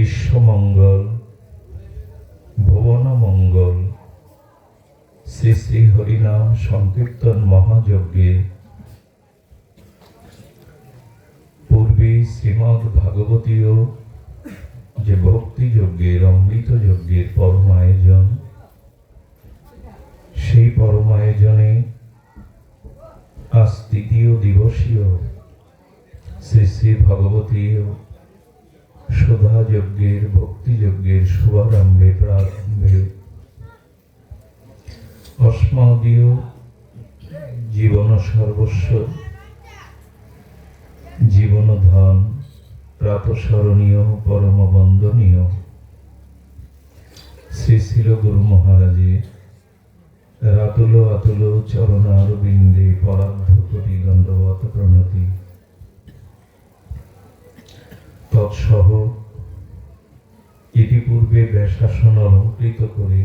বিশ্বমঙ্গল ভুবন মঙ্গল শ্রী শ্রী হরিনাম সংকীর্তন মহাযজ্ঞে পূর্বে শ্রীমদ্ ভাগবতীয় যে ভক্তি যজ্ঞের অমৃত যজ্ঞের পরম আয়োজন, সেই পরম আয়োজনে আজ তৃতীয় দিবসীয় শ্রী শ্রী ভগবতীয় সুধা যজ্ঞের ভক্তি যজ্ঞের শুভারম্ভে প্রারম্ভে অস্মদীয় জীবন সর্বস্ব জীবন ধন প্রাতঃস্মরণীয় পরম বন্দনীয় শ্রী শিল গুরু মহারাজের রাতুল আতুল চরণারবিন্দে পরার্ধ কোটি দণ্ডবত প্রণতি। তৎসহ ইতিপূর্বে ব্যাসাসন অলঙ্কৃত করে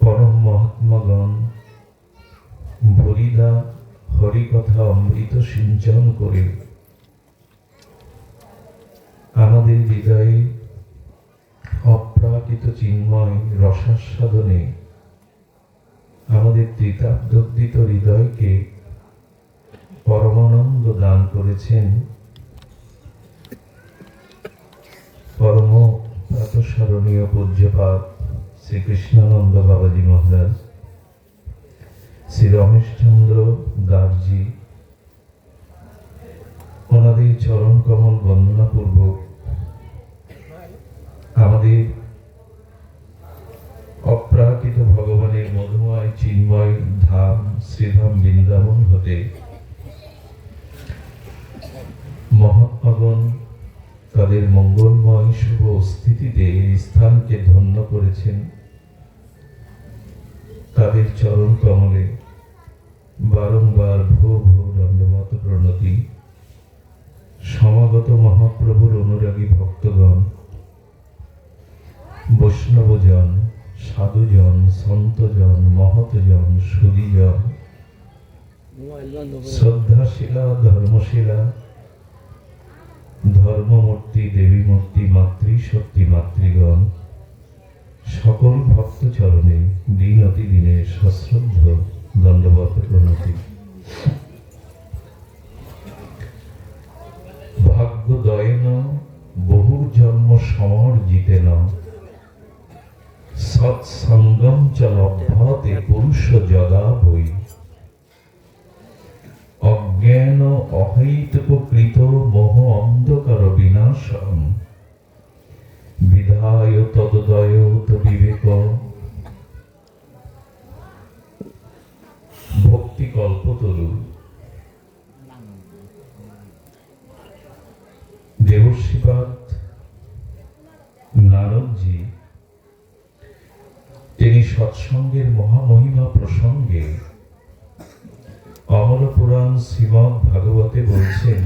পরম মহাত্মাগণ ভরিদা হরিকথা অমৃত সিঞ্চন করে আমাদের হৃদয়ে অপ্রাকৃত চিন্ময় রসাস্বাদনে আমাদের ত্রিতাব্দোদ্দিত হৃদয়কে পরমানন্দ দান করেছেন পরম প্রাতঃস্মরণীয় পূজ্যপাদ শ্রীকৃষ্ণানন্দ বাবাজি মহারাজ, শ্রী রমেশচন্দ্র দাসজি। ওনাদের চরণ কমল বন্দনা পূর্বক আমাদের অপ্রাকৃত ভগবানের মধুময় চিন্ময় ধাম শ্রীধাম বৃন্দাবন হতে মহাত্মাগণ তাদের মঙ্গলময় শুভ স্থিতিতে এই স্থানকে ধন্য করেছেন। তাদের চরণ কমলে বারংবার ভূ ভূ দণ্ডবত প্রণতি। সমাগত মহাপ্রভুর অনুরাগী ভক্তগণ, বৈষ্ণবজন, সাধুজন, সন্তজন, মহতজন, সুধীজন, শ্রদ্ধাশীলা, ধর্মশীলা, ধর্মমূর্তি, দেবী মূর্তি, মাতৃশক্তি, মাতৃগণ, সকল ভক্ত চরণে দিন অতি দিনে সশ্রদ্ধ দণ্ডবত প্রণতি। ভাগ্যদয়েন বহুর জন্ম সমর্জিতেন সৎসঙ্গম চ লভ্যতে পুরুষ যদা বৈ অজ্ঞান অহৈতুককৃত মোহ অন্ধকার বিনাশম বিধায় তদদয়ত বিবেক। ভক্তি কল্পতরু দেবশ্রীপাদ নারদজি তিনি সৎসঙ্গের মহামহিমা প্রসঙ্গে অমর পুরাণ শ্রীমদ্ ভাগবতে বলছেন,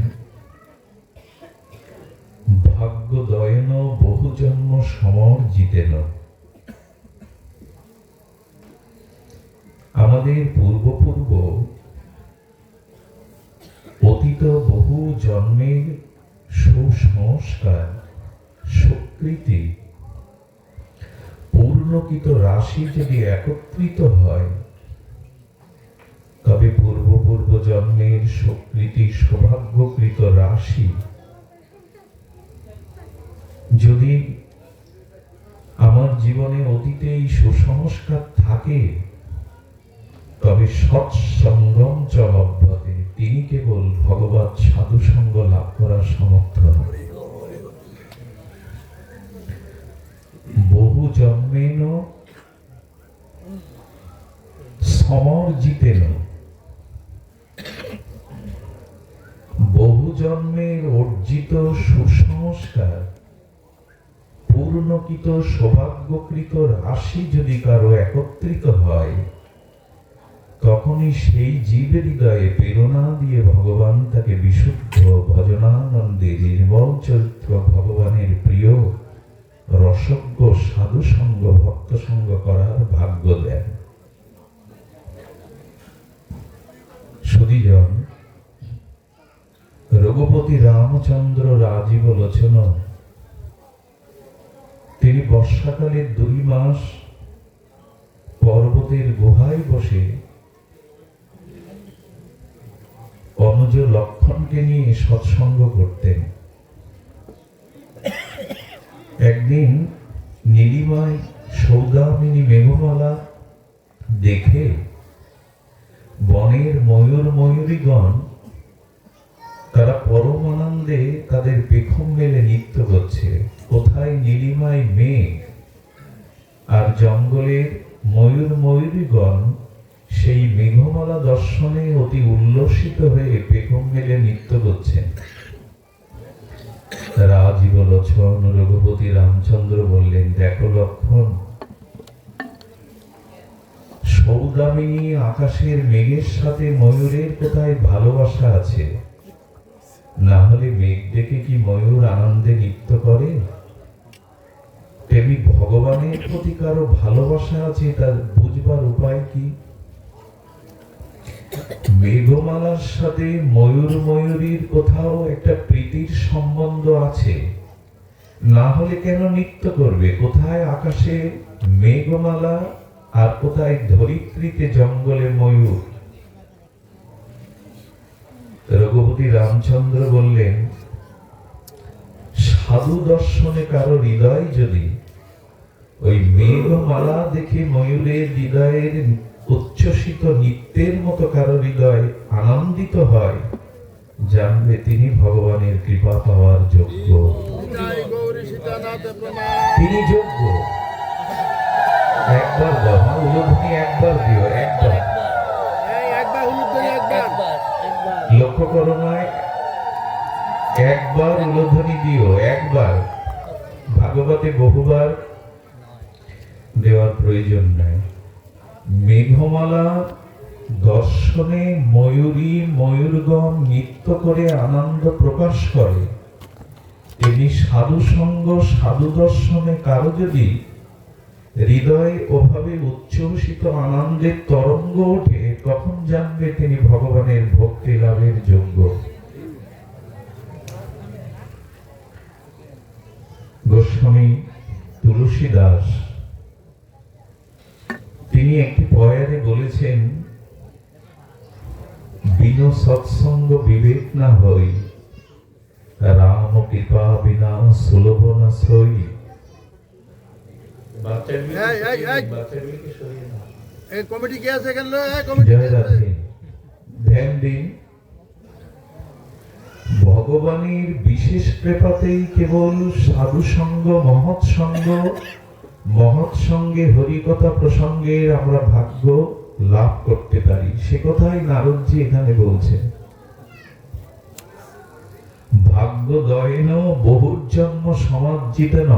ভাগ্যদয়েন বহু জন্ম সমর্জিতেন। আমাদের পূর্বপূর্ব অতীত বহু জন্মের সুসংস্কার সুকৃতি পূর্ণকৃত রাশি যদি একত্রিত হয়, তবে পূর্ব জন্মের সুকৃতি সৌভাগ্যকৃত রাশি যদি আমার জীবনে অতীতে এই সুসংস্কার থাকে, তবে সৎসঙ্গম চ লভ্যতে, তিনি কেবল ভগবৎ সাধু সঙ্গ লাভ করার সমর্থ হবে। বহু জন্মেন সমর্জিতেন, বহু জন্মের অর্জিত সুসংস্কার পূর্ণকৃত সৌভাগ্যকৃত রাশি যদি কারো একত্রিত হয়, তখনই সেই জীবের হৃদয়ে প্রেরণা দিয়ে ভগবান তাকে বিশুদ্ধ ভজনানন্দে নির্মল চরিত্র ভগবানের প্রিয় রসজ্ঞ সাধু সঙ্গ ভক্ত সঙ্গ করার ভাগ্য দেন। সুধীজন, রঘুপতি রঘুপতি রামচন্দ্র রাজীব লোচন তিনি বর্ষাকালের 2 মাস পর্বতের গুহায় বসে অনুজ লক্ষণকে নিয়ে সৎসঙ্গ করতেন। একদিন নীলিমায় সৌদামিনী মেঘমালা দেখে বনের ময়ূর ময়ূরীগণ তারা পরম আনন্দে তাদের পেখম মেলে নৃত্য করছে। কোথায় নীলিমায় মেঘ আর জঙ্গলের ময়ূর ময়ূরীগণ সেই মেঘমালা দর্শনে অতি উল্লসিত হয়ে পেখম মেলে নৃত্য করছেন। রাজীব লোচন রঘুপতি রামচন্দ্র বললেন, দেখো লক্ষণ, সৌদামিনী আকাশের মেঘের সাথে ময়ূরের কোথায় ভালোবাসা আছে? না হলে মেঘ দেখে কি ময়ূর আনন্দে নৃত্য করে? তেমনি ভগবানের প্রতি কারো ভালোবাসা আছে, তার বুঝবার উপায় কি? মেঘমালার সাথে ময়ূর ময়ূরীর কোথাও একটা প্রীতির সম্বন্ধ আছে, না হলে কেন নৃত্য করবে? কোথায় আকাশে মেঘমালা আর কোথায় ধরিত্রীতে জঙ্গলে ময়ূর? রঘুপতি রামচন্দ্র বললেন, সাধু দর্শনে কারো হৃদয় যদি ওই মেঘমালা দেখে ময়ূরের হৃদয়ের উচ্ছ্বসিত নৃত্যের মতো কারো হৃদয় আনন্দিত হয়, জানবে তিনি ভগবানের কৃপা পাওয়ার যোগ্য, তিনি যোগ্য। একবার গমা উলুধ্বনি একবার দিও, একবার লক্ষ্য করো নয়, একবার উলুধ্বনি দিও, একবার। ভাগবতে বহুবার দেওয়ার প্রয়োজন নাই। মেঘমালা দর্শনে ময়ূরী ময়ূরগণ নৃত্য করে আনন্দ প্রকাশ করে, তেমনি সাধু সঙ্গ সাধু দর্শনে কারো যদি হৃদয় ওভাবে উচ্ছ্বসিত আনন্দের তরঙ্গ ওঠে, তখন জানবে তিনি ভগবানের ভক্তি লাভের যোগ্য। গোস্বামী তুলসী দাস তিনি একটি পয়ারে বলেছেন, বিনো সৎসঙ্গ বিবেক না হই, রাম কৃপা বিনা সুলভ না সই। ভগবানের বিশেষ কৃপাতেই কেবল সাধু সঙ্গ মহৎ সঙ্গ, মহৎ সঙ্গে হরিকথা প্রসঙ্গের আমরা ভাগ্য লাভ করতে পারি। সে কথাই নারদজি এখানে বলছেন, ভাগ্য দয়েন বহুজন্ম সমাজ্জিতেন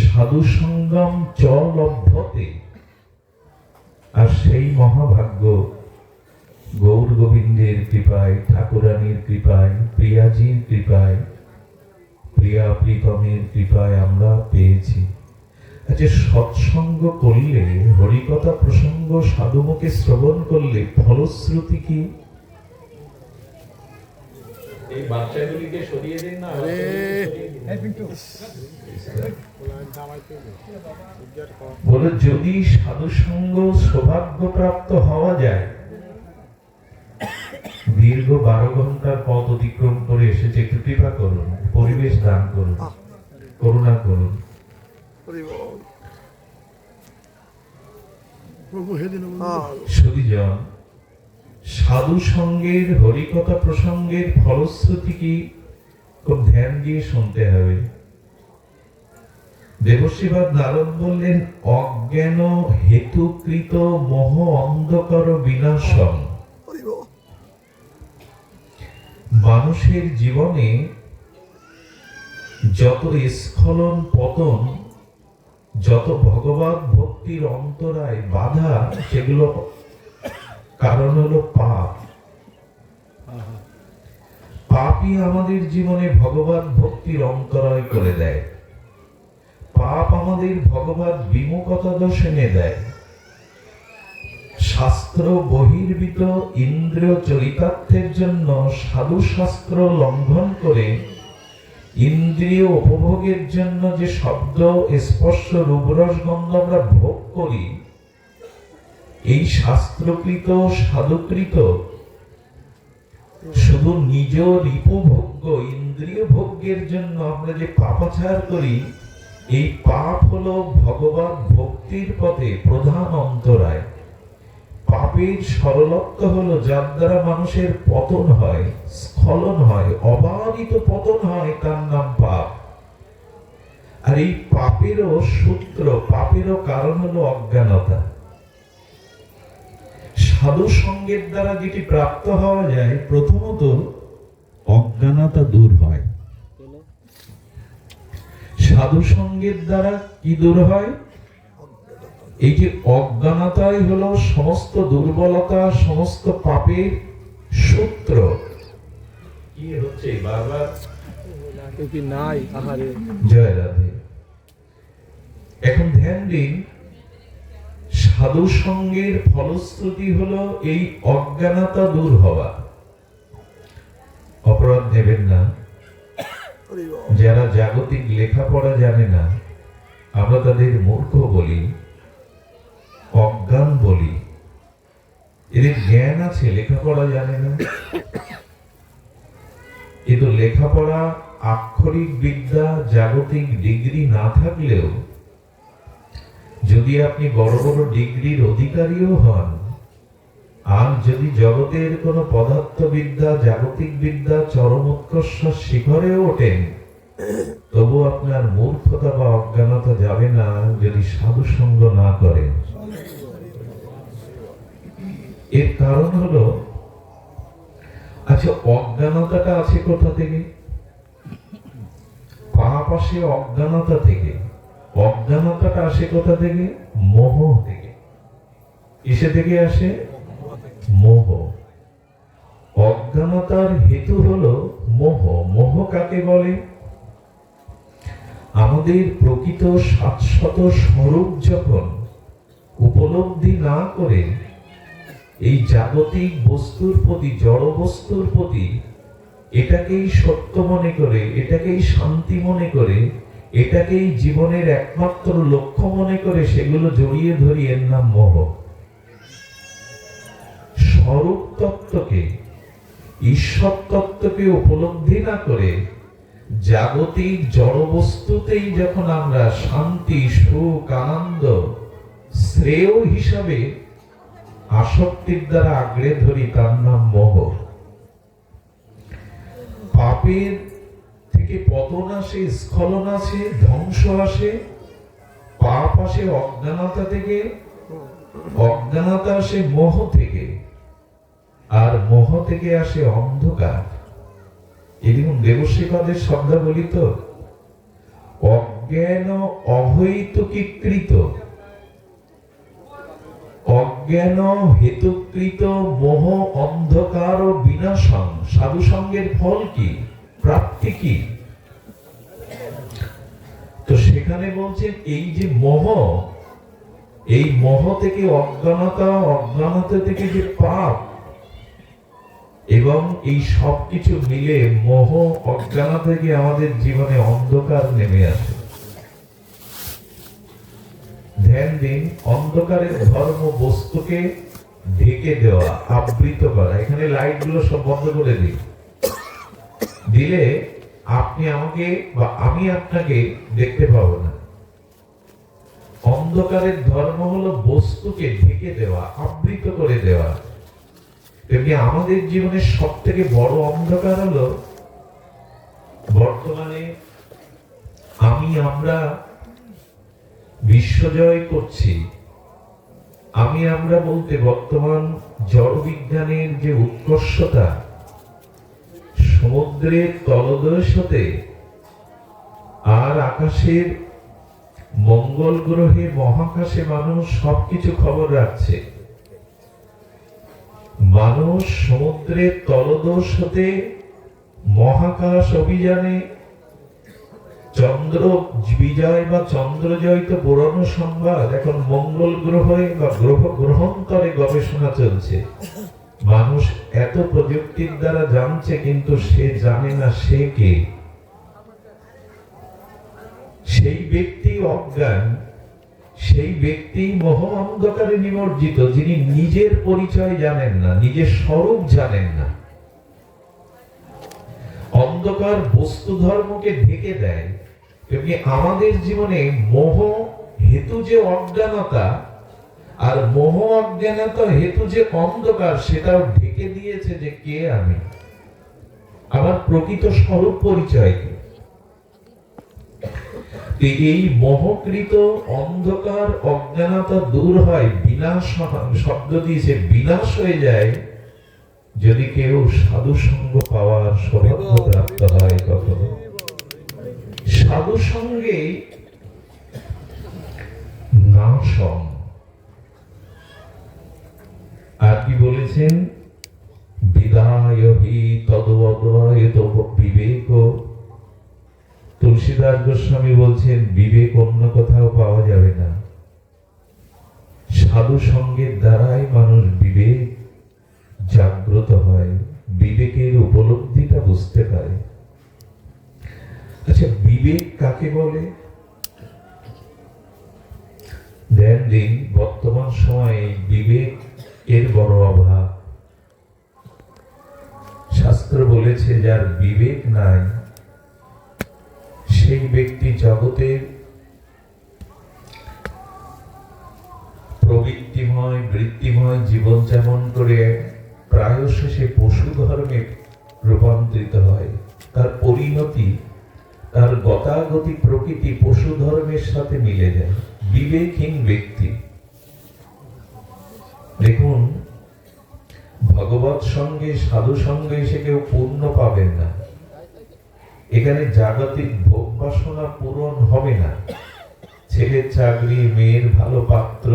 সাধু সঙ্গম চ লভ্যতে। আর সেই মহাভাগ্য গৌর গোবিন্দের কৃপায়, ঠাকুরানীর কৃপায়, প্রিয়াজির কৃপায়, প্রিয়া প্রীতমের কৃপায় আমরা পেয়েছি। আচ্ছা, সৎসঙ্গ করলে, হরিকথা প্রসঙ্গ সাধুমুখে শ্রবণ করলে ফলশ্রুতি কি? এই বাচ্চাগুলিকে সরিয়ে দিন না। বলে যদি সাধু সঙ্গ সৌভাগ্য প্রাপ্ত হওয়া যায়, দীর্ঘ 12 ঘন্টার পথ অতিক্রম করে এসেছে, একটু কৃপা করুন, পরিবেশ দান করুন, করুণা করুন। সুধীজন, সাধু সঙ্গের হরিকথা প্রসঙ্গের ফলশ্রুতি কি? খুব ধ্যান দিয়ে শুনতে হবে। দেবশ্রীবাদ নারদ বললেন, অজ্ঞান হেতুকৃত মোহ অন্ধকার বিনাশম। মানুষের জীবনে যত স্খলন পতন, যত ভগবত ভক্তির অন্তরায় বাধা, সেগুলো কারণ হলো পাপ। পাপই আমাদের জীবনে ভগবত ভক্তির অন্তরায় করে দেয়। পাপ আমাদের ভগবত বিমুখতা দোষ এনে দেয়। শাস্ত্র বহির্ভূত ইন্দ্রিয় চরিতার্থের জন্য সাধু শাস্ত্র লঙ্ঘন করে ইন্দ্রিয় উপভোগের জন্য যে শব্দ স্পর্শ রূপরস গন্ধ আমরা ভোগ করি, এই শাস্ত্রকৃত সাধুকৃত শুধু নিজ রিপুভোগ্য ইন্দ্রিয় ভোগ্যের জন্য আমরা যে পাপাচার করি, এই পাপ হলো ভগবান ভক্তির পথে প্রধান অন্তরায়। পাপের সরলত্ব হলো যার দ্বারা মানুষের পতন হয়, স্খলন হয়, অবারিত পতন হয়, তার নাম পাপ। আর এই পাপেরও সূত্র, পাপেরও কারণ হলো অজ্ঞানতা। সাধু সঙ্গের দ্বারা যেটি প্রাপ্ত হওয়া যায়, প্রথমত অজ্ঞানতা দূর হয়। সাধু সঙ্গের দ্বারা কি দূর হয়? এই যে অজ্ঞানতাই হলো সমস্ত দুর্বলতা, সমস্ত পাপের সূত্র। কি হচ্ছে বারবার? জয় রাধে। এখন ধ্যান দিন, সাধু সঙ্গের ফলশ্রুতি হলো এই অজ্ঞানতা দূর হওয়া। অপরাধ নেবেন না, যারা জাগতিক লেখাপড়া জানে না আমরা তাদের মূর্খ বলি, অজ্ঞান বলি। এদের জ্ঞান আছে, লেখাপড়া জানে না। কিন্তু লেখাপড়া, আক্ষরিক বিদ্যা, জাগতিক ডিগ্রি না থাকলেও যদি আপনি বড় বড় ডিগ্রির অধিকারীও হন, আর যদি জগতের কোন পদার্থবিদ্যা, জাগতিক বিদ্যা চরম উৎকর্ষ শিখরেও ওঠেন, তবু আপনার মূর্খতা বা অজ্ঞানতা যাবে না যদি সাধু সঙ্গ না করেন। এর কারণ হলো, আচ্ছা অজ্ঞানতাটা আছে কোথা থেকে? পাপ আসে অজ্ঞানতা থেকে। অজ্ঞানতাটা আসে কোথা থেকে? মোহ থেকে। কিসে থেকে আসে? মোহ। অজ্ঞানতার হেতু হলো মোহ। মোহ কাকে বলে? আমাদের প্রকৃত শাশ্বত স্বরূপ যখন উপলব্ধি না করে এই জাগতিক বস্তুর প্রতি, জড় বস্তুর প্রতি এটাকেই সত্য মনে করে, এটাকেই শান্তি মনে করে, এটাকেই জীবনের একমাত্র লক্ষ্য মনে করে সেগুলো জড়িয়ে ধরি, এর নাম মোহ। স্বরূপ তত্ত্বকে, ঈশ্বর তত্ত্বকে উপলব্ধি না করে জাগতিক জড় বস্তুতেই যখন আমরা শান্তি, সুখ, আনন্দ, শ্রেয় হিসাবে আসক্তির দ্বারা আঁকড়ে ধরি, তার নাম মোহ। পাপের থেকে পতন আসে, স্খলন আসে, ধ্বংস আসে। পাপ আসে অজ্ঞানতা থেকে, অজ্ঞানতা আসে মোহ থেকে, আর মোহ থেকে আসে অন্ধকার। এরকম দেবশ্রীপাদের শব্দাবলী তো, অজ্ঞান অহৈতুকীকৃত, অজ্ঞান হেতুকৃত মোহ অন্ধকার ও বিনাশং। সাধু সঙ্গের ফল কি, প্রাপ্তি কি? তো সেখানে বলছেন এই যে মোহ, এই মোহ থেকে অজ্ঞানতা, অজ্ঞানতা থেকে যে পাপ, এবং এই সব কিছু মিলে মোহ, অজ্ঞানতা থেকে আমাদের জীবনে অন্ধকার নেমে আসে। ধ্যান দিন, অন্ধকারের ধর্ম বস্তুকে ঢেকে দেওয়া, আবৃত করা। এখানে লাইট গুলো সব বন্ধ করে দিলে আপনি আমাকে বা আমি আপনাকে দেখতে পাবো না। অন্ধকারের ধর্ম হলো বস্তুকে ঢেকে দেওয়া, আবৃত করে দেওয়া। তেমনি আমাদের জীবনের সব থেকে বড় অন্ধকার হলো বর্তমানে আমরা বিশ্বজয় করছি। আমরা বলতে বর্তমান জড় বিজ্ঞানের যে উৎকর্ষতা, সমুদ্রের তলদেশ হতে আর আকাশের মঙ্গল গ্রহে, মহাকাশে মানুষ সবকিছু খবর রাখছে। মানুষ সমুদ্রের তলদেশ হতে মহাকাশ অভিযানে চন্দ্র বিজয় বা চন্দ্র জয় তো পুরনো সংবাদ। এখন মঙ্গল গ্রহে বা গ্রহ গ্রহান্তরে গবেষণা চলছে। মানুষ এত প্রযুক্তির দ্বারা জানছে, কিন্তু সে জানে না সে কে। সেই ব্যক্তি অজ্ঞান, সেই ব্যক্তি মোহ অন্ধকারে নিমজ্জিত, যিনি নিজের পরিচয় জানেন না, নিজের স্বরূপ জানেন না। অন্ধকার বস্তু ধর্মকে ঢেকে দেয়। তেমনি আমাদের জীবনে মোহ হেতু যে অজ্ঞানতা, আর মোহ অজ্ঞানতা হেতু যে অন্ধকার, সেটাও ঢেকে দিয়েছে যে কে আমি, আমার প্রকৃত স্বরূপ পরিচয় কি। এই মোহকৃত অন্ধকার অজ্ঞানতা দূর হয়, বিনাশ শব্দ দিয়েছে, বিনাশ হয়ে যায় যদি কেউ সাধু সঙ্গ পাওয়ার সৌভাগ্য প্রাপ্ত হয়। কখনো সাধু সঙ্গে নাশম। আর কি বলেছেন? বিদায় হি তদ্বদ্বয়ত বিবেক। তুলসীদাস গোস্বামী বলছেন, বিবেক অন্য কোথাও পাওয়া যাবে না। সাধু সঙ্গের দ্বারাই মানুষ বিবেক জাগ্রত হয়, বিবেকের উপলব্ধিটা বুঝতে পারে। আচ্ছা, বিবেক কাকে বলে? ধ্যান দিন, বর্তমান সময়ে বিবেক এর বড় অভাব। শাস্ত্র বলেছে, যার বিবেক নাই সেই ব্যক্তি জগতের প্রবৃত্তিময় বৃত্তিময় জীবন যেমন করে প্রায়শ সে পশু ধর্মে রূপান্তরিত হয়। তার পরিণতি, তার গতাগতি প্রকৃতি পশু ধর্মের সাথে মিলে যায়। বিবেকহীন ব্যক্তি, দেখুন, ভগবৎ সঙ্গে সাধু সঙ্গে এসে কেউ পূর্ণ পাবেন না। এখানে জাগতিক ভোগ বাসনা পূরণ হবে না। ছেলের চাকরি, মেয়ের ভালো পাত্র,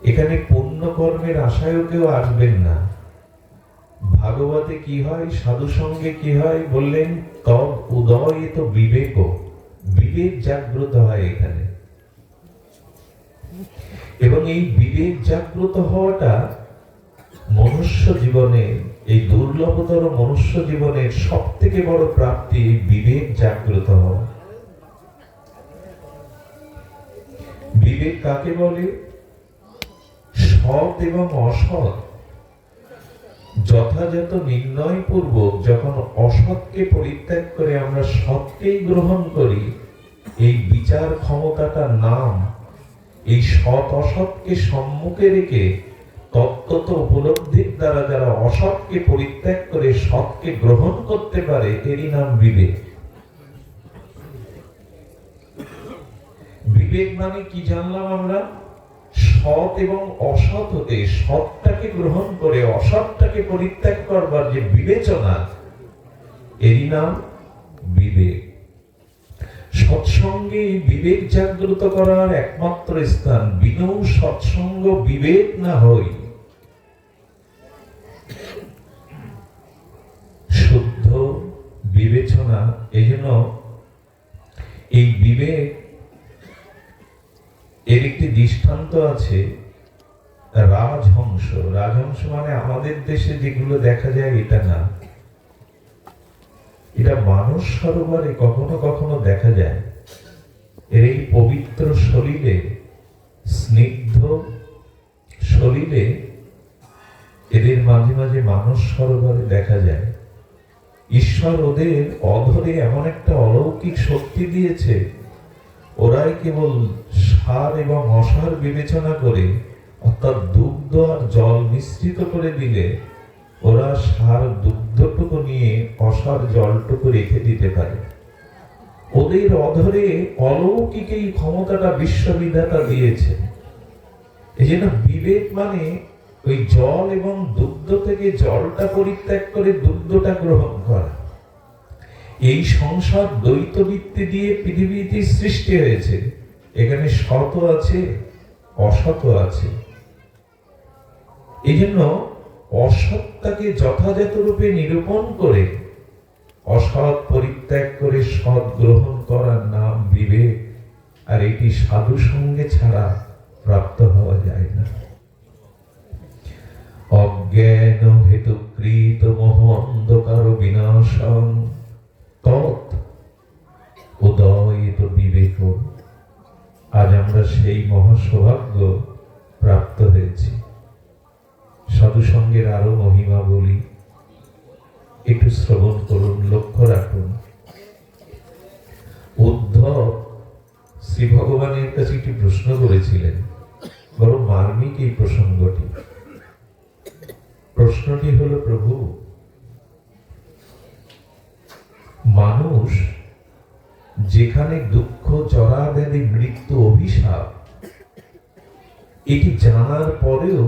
এখানে পুণ্য কর্মের আশায়ও কেউ আসবেন না। ভাগবতে কি হয়, সাধু সঙ্গে কি হয় বললেন, তব উদয় তো বিবেক, বিবেক জাগ্রত হয় এখানে। এবং এই বিবেক জাগ্রত হওয়াটা মনুষ্য জীবনে, এই দুর্লভতর মনুষ্য জীবনের সব থেকে বড় প্রাপ্তি, বিবেক জাগ্রত হওয়া। বিবেক কাকে বলে? সৎ এবং অসৎ যথাযথ নির্ণয় পূর্বক যখন অসৎকে পরিত্যাগ করে আমরা সৎকেই গ্রহণ করি, এই বিচার ক্ষমতাটার নাম। এই সৎ অসৎকে সম্মুখে রেখে তত্ত্বত উপলব্ধির দ্বারা যারা অসৎকে পরিত্যাগ করে সৎকে গ্রহণ করতে পারে, এরই নাম বিবেক। বিবেক মানে কি জানলাম আমরা? সৎ এবং অসৎ হতে, সৎটাকে গ্রহণ করে অসৎটাকে পরিত্যাগ করবার যে বিবেচনা, এরই নাম বিবেক। সৎসঙ্গে বিবেক জাগ্রত করার একমাত্র স্থান। বিনু সৎসঙ্গ বিবেক না হই, শুদ্ধ বিবেচনা। এই জন্য এই বিবেক এর একটি দৃষ্টান্ত আছে, রাজহংস। রাজহংস মানে আমাদের দেশে যেগুলো দেখা যায় এটা না, এটা মানস সরোবরে কখনো কখনো দেখা যায়। এর এই পবিত্র শরীরে, স্নিগ্ধ শরীরে এদের মাঝে মাঝে মানস সরোবরে দেখা যায়। ঈশ্বর ওদের অধরে এমন একটা অলৌকিক শক্তি দিয়েছে, ওরাই কেবল সার এবং অসার বিবেচনা করে, অর্থাৎ দুগ্ধ আর জল মিশ্রিত করে দিলে ওরা সার দুগ্ধটুকু নিয়ে অসার জলটুকু রেখে দিতে পারে। ওদের অধরে অলৌকিক এই ক্ষমতাটা বিশ্ববিধাতা দিয়েছে। এই জন্য বিবেক মানে ওই জল এবং দুগ্ধ থেকে জলটা পরিত্যাগ করে দুগ্ধটা গ্রহণ করা। এই সংসার দ্বৈতবৃত্তি দিয়ে পৃথিবীতে সৃষ্টি হয়েছে। এখানে সৎ আছে, অসৎ আছে। এই জন্য অসৎটাকে যথাযথ রূপে নিরূপণ করে অসৎ পরিত্যাগ করে সৎ গ্রহণ করার নাম বিবেক, আর এটি সাধু সঙ্গে ছাড়া প্রাপ্ত হওয়া যায় না। অজ্ঞান হেতু কৃত মোহ অন্ধকার বিনাশং তৎ উদয়িত বিবেক। আজ আমরা সেই মহাসৌভাগ্য প্রাপ্ত হয়েছি। সাধু সঙ্গের আরো মহিমা বলি, একটু শ্রবণ করুন, লক্ষ্য রাখুন। উদ্ধব শ্রী ভগবানের কাছে একটি প্রশ্ন করেছিলেন, বড় মার্মিক এই প্রসঙ্গটি। প্রশ্নটি হলো, প্রভু, মানুষ যেখানে দুঃখ, জরা ব্যাধি, মৃত্যু, অভিশাপ, এটি জানার পরেও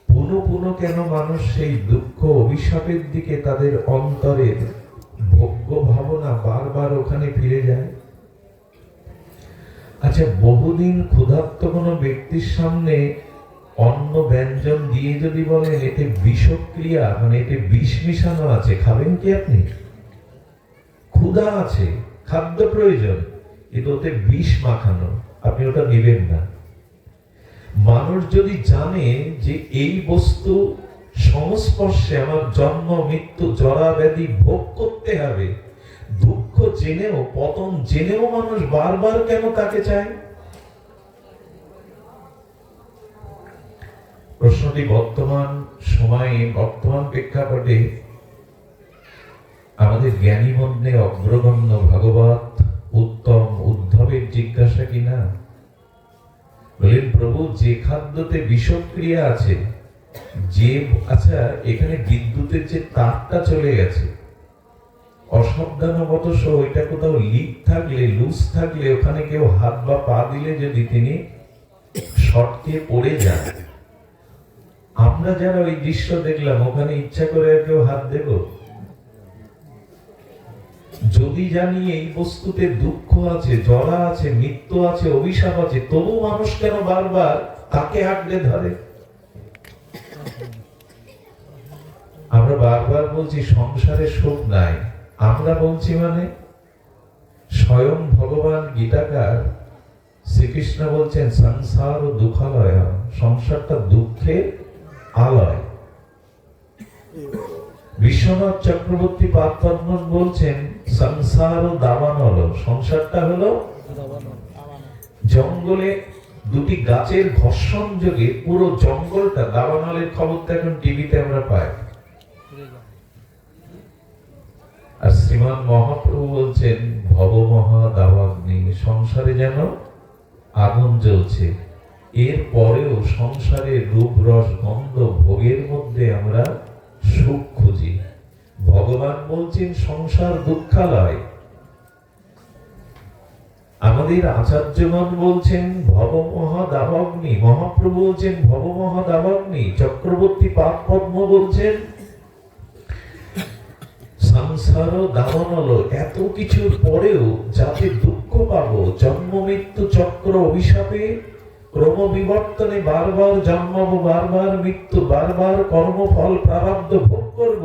পুনঃ পুনঃ কেন মানুষ সেই দুঃখ অভিশাপের দিকে তাদের অন্তরের ভোগ্য ভাবনা বারবার ওখানে ফিরে যায়? আচ্ছা, বহুদিন ক্ষুধার্ত কোনো ব্যক্তির সামনে অন্ন ব্যঞ্জন দিয়ে যদি বলেন এতে বিষক্রিয়া, মানে এতে বিষ মিশানো আছে, খাবেন কি আপনি? ক্ষুধা আছে, খাদ্য প্রয়োজন, কিন্তু ওতে বিষ মাখানো, আপনি ওটা নেবেন না। মানুষ যদি জানে যে এই বস্তু সংস্পর্শে আমার জন্ম, মৃত্যু, জরা ব্যাধি ভোগ করতে হবে, দুঃখ জেনেও, পতন জেনেও মানুষ বারবার কেন তাকে চায়? প্রশ্নটি বর্তমান সময়ে, বর্তমান প্রেক্ষাপটে আমাদের জ্ঞানী মধ্যে অগ্রগণ্য ভাগবত উত্তম উদ্ধবের জিজ্ঞাসা কিনা। বলেন, প্রভু, যে খাদ্যতে বিষক্রিয়া আছে, যে, আচ্ছা, এখানে বিদ্যুতের যে তারটা চলে গেছে, অসাবধানবশত ওইটা কোথাও লিক থাকলে, লুজ থাকলে, ওখানে কেউ হাত বা পা দিলে যদি তিনি শর্টকে পড়ে যায়, আমরা যারা ওই দৃশ্য দেখলাম, ওখানে ইচ্ছা করে কেউ হাত দেব? যদি জানি এই বস্তুতে দুঃখ আছে, জরা আছে, মৃত্যু আছে, অভিশাপ আছে, তবু মানুষ কেন বারবার তাকে আঁকড়ে ধরে? আমরা বারবার বলছি সংসারে সুখ নাই, আমরা বলছি মানে স্বয়ং ভগবান গীতাকার শ্রীকৃষ্ণ বলছেন সংসার ও দুঃখালয়, সংসারটা দুঃখের আলয়। বিশ্বনাথ চক্রবর্তী পাদপদ্ম বলছেন সংসার ও দাবানল, সংসারটা হলো জঙ্গলে দুটি গাছের ঘর্ষণ যোগে পুরো জঙ্গলটা, দাবানলের খবর তো এখন টিভিতে আমরা পাই। আর শ্রীমান মহাপ্রভু বলছেন ভব মহা দাবাগ্নি, সংসারে যেন আগুন জ্বলছে, এর পরেও সংসারের রূপ, রস, গন্ধ, ভোগের মধ্যে আমরা সুখ খুঁজি। ভগবান বলছেন সংসার দুঃখালয়। আমাদের আচার্যগণ বলছেন ভব মহা দাবাগ্নি, মহাপ্রভু বলছেন ভব মহা দাবাগ্নি, চক্রবর্তী পাদপদ্ম বলছেন সংসার দাবানল। এত কিছুর পরেও যাতে দুঃখ পাবো, জন্ম মৃত্যু চক্র অভিশাপে ক্রম বিবর্তনে বারবার জন্মাবো, বারবার মৃত্যু, বারবার কর্মফল প্রারব্ধ ভোগ করব,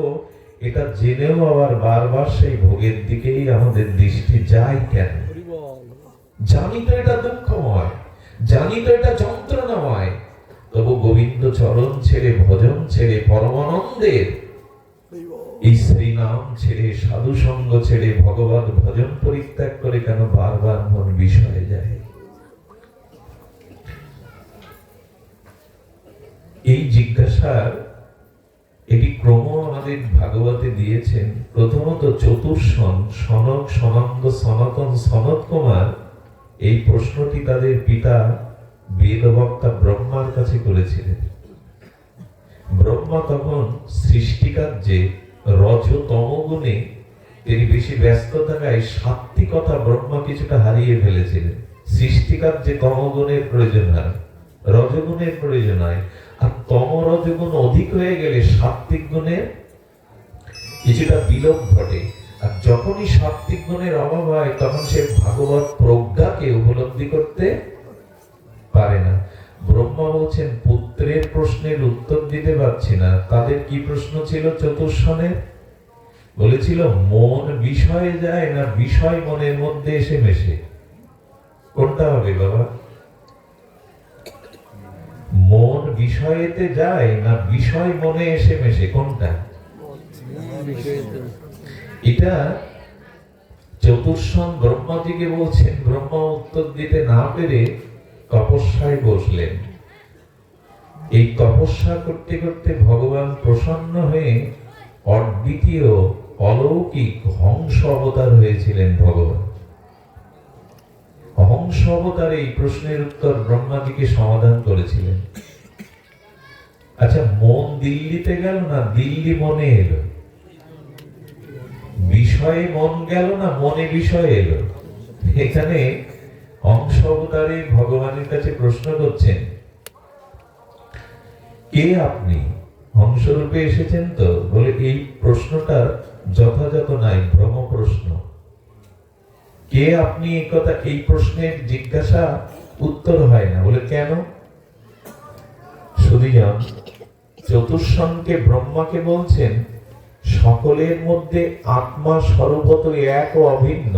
এটা জেনেও আবার বারবার সেই ভোগের দিকেই আমাদের দৃষ্টি যায় কেন? জানি তো এটা দুঃখময়, জানি তো এটা যন্ত্রণাময়, তবু গোবিন্দ চরণ ছেড়ে, ভজন ছেড়ে, পরমানন্দের এই শ্রীনাম ছেড়ে, সাধু সঙ্গ ছেড়ে, ভগবত ভজন পরিত্যাগ করে কেন বারবার মন বিষয়ে যায়? এই জিজ্ঞাসার এটি ক্রম আমাদের ভাগবতে দিয়েছেন। প্রথমত চতুর্শন সনক, সনন্দ, সনাতন, সনত কুমার এই প্রশ্নটি তাদের পিতা বেদবক্তা ব্রহ্মার কাছে করেছিলেন। ব্রহ্মা তখন সৃষ্টিকার্যে রজতম গুণে তিনি বেশি ব্যস্ত থাকায় সাত্ত্বিকতা ব্রহ্মা কিছুটা হারিয়ে ফেলেছিলেন। সৃষ্টিকার্যে তমগুণের প্রয়োজন হয়, রজগুণের প্রয়োজন হয়, আর তম রজগুণ অধিক হয়ে গেলে সাত্ত্বিক গুণের কিছুটা বিলোপ ঘটে। আর যখনই সাত্ত্বিক গুণের অভাব হয় তখন সে ভাগবত প্রজ্ঞাকে উপলব্ধি করতে পারে না। ব্রহ্মা বলছেন পুত্রের প্রশ্নের উত্তর দিতে পারছি না। তাদের কি প্রশ্ন ছিল চতুর্শনের? বলেছিল মন বিষয়ে যায় না বিষয় মনের মধ্যে এসে মেশে? কোনটা হবে বাবা? মন বিষয়েতে যায় না বিষয় মনে এসে মেশে? কোনটা? এটা চতুর্শন ব্রহ্মাজিকে বলছেন। ব্রহ্মা উত্তর দিতে না পেরে তপস্যায় বসলেন। এই তপস্যা করতে করতে ভগবান প্রসন্ন হয়ে অদ্বিতীয় অলৌকিক হংস অবতার হয়েছিলেন ভগবান। হংস অবতারে এই প্রশ্নের উত্তর ব্রহ্মাজিকে সমাধান করেছিলেন। আচ্ছা, মন দিল্লিতে গেল না দিল্লি মনে এলো? বিষয়ে মন গেল না মনে বিষয় এলো? এখানে হংস অবতারে ভগবানের কাছে প্রশ্ন করছেন, কে আপনি? হংসরূপে এসেছেন তো? বলে এই প্রশ্নটা যথাযথ নাই, ভ্রম প্রশ্ন। কে আপনি এই কথা, এই প্রশ্নের জিজ্ঞাসা উত্তর হয় না। বলে কেন? শুধিজন চতুর্শনকে ব্রহ্মাকে বলছেন, সকলের মধ্যে আত্মা সর্বত এক ও অভিন্ন,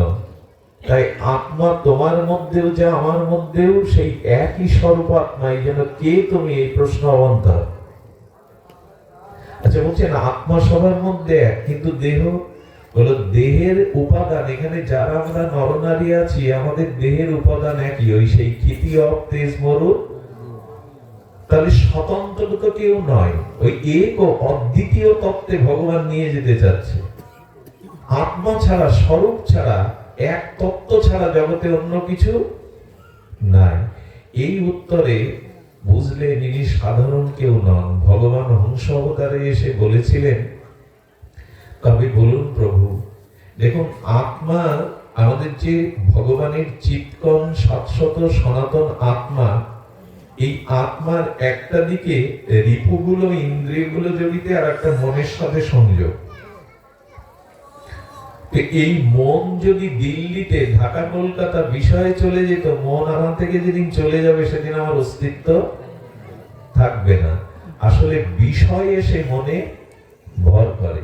তাই আত্মা তোমার মধ্যেও যা আমার মধ্যেও সেই একই স্বরূপ আত্মা। এই জন্য কে তুমি? এই প্রশ্ন অবান্তর। আচ্ছা, বলছেন আত্মা সবার মধ্যে এক, কিন্তু দেহ? বলো দেহের উপাদান, এখানে যারা আমরা নরনারী আছি আমাদের দেহের উপাদান একই, ওই সেই ক্ষিতি অব তেজ মরু। তাহলে স্বতন্ত্র তো কেউ নয়, ওই এক ও অদ্বিতীয় তত্ত্বে ভগবান নিয়ে যেতে চাচ্ছে। আত্মা ছাড়া, স্বরূপ ছাড়া, এক তত্ত্ব ছাড়া জগতে অন্য কিছু নাই। এই উত্তরে বুঝলেন ইনি সাধারণ কেউ নন। ভগবান হংস অবতারে এসে বলেছিলেন, কবি বলুন প্রভু, দেখুন আত্মা, আমাদের যে ভগবানের চিৎকন শাশ্বত সনাতন আত্মা, এই আত্মার একটা দিকে রিপুগুলো ইন্দ্রিয়গুলো জড়িত, আর একটা মনের সাথে সংযোগ। এই মন যদি দিল্লিতে, ঢাকা, কলকাতা বিষয়ে চলে যেত, মন আমার থেকে যেদিন চলে যাবে সেদিন আমার অস্তিত্ব থাকবে না। আসলে বিষয় এসে মনে ভর করে।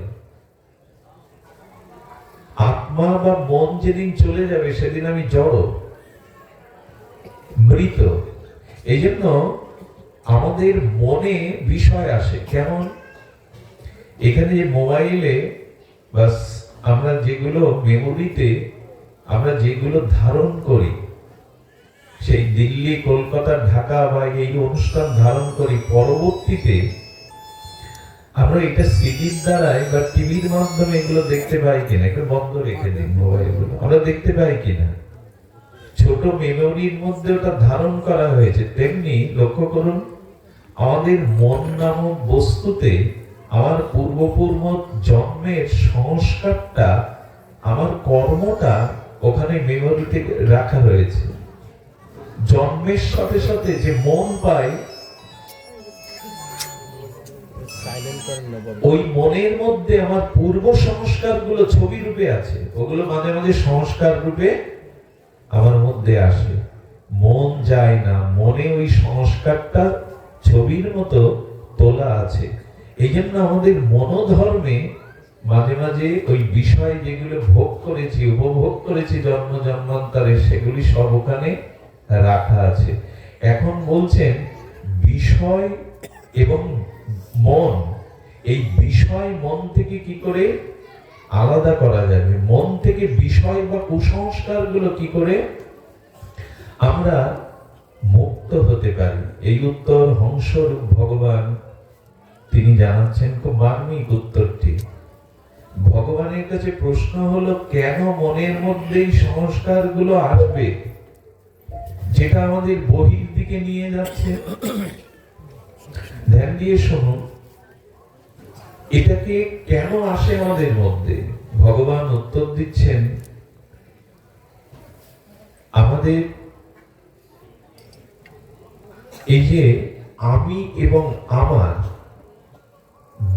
আত্মা বা মন যেদিন চলে যাবে সেদিন আমি জড়, মৃত। এই জন্য আমাদের মনে বিষয় আসে। কেমন? এখানে যে মোবাইলে বা আমরা যেগুলো মেমোরিতে আমরা যেগুলো ধারণ করি, সেই দিল্লি, কলকাতা, ঢাকা বা এই অনুষ্ঠান ধারণ করি, পরবর্তীতে আমরা এটা সিডির দ্বারাই বা টিভির মাধ্যমে এগুলো দেখতে পাই কিনা? একটু বন্ধ রেখে দিন মোবাইলগুলো, আমরা দেখতে পাই কিনা? ছোট মেমোরির মধ্যে ওটা ধারণ করা হয়েছে। তেমনি লক্ষ্য করুন, আমাদের মন নামক বস্তুতে আমার পূর্বপূর্ব জন্মের সংস্কারটা, আমার কর্মটা ওখানে মেমোরিতে রাখা রয়েছে। জন্মের সাথে সাথে যে মন পায়, ওই মনের মধ্যে আমার পূর্ব সংস্কারগুলো ছবি রূপে আছে। ওগুলো মাঝে মাঝে সংস্কার রূপে আমার মধ্যে আসে। মন যায় না, মনে ওই সংস্কারটা ছবির মতো তোলা আছে। এই জন্য আমাদের মনোধর্মে মাঝে মাঝে ওই বিষয় যেগুলো ভোগ করেছি, উপভোগ করেছি জন্ম জন্মান্তরে, সেগুলি সব ওখানে রাখা আছে। এখন বলছেন বিষয় এবং মন, এই বিষয় মন থেকে কি করে আলাদা করা যাবে? মন থেকে বিষয় বা কুসংস্কার গুলো কি করে আমরা মুক্ত হতে পারি? এই উত্তর হংসরূপ ভগবান তিনি জানাচ্ছেন। খুব মার্মিক উত্তরটি। ভগবানের কাছে প্রশ্ন হলো, কেন মনের মধ্যে এই সংস্কার গুলো আসবে যেটা আমাদের বহির দিকে নিয়ে যাচ্ছে? ধ্যান দিয়ে শুনুন, এটাকে কেন আসে আমাদের মধ্যে? ভগবান উত্তর দিচ্ছেন, আমাদের এই যে আমি এবং আমার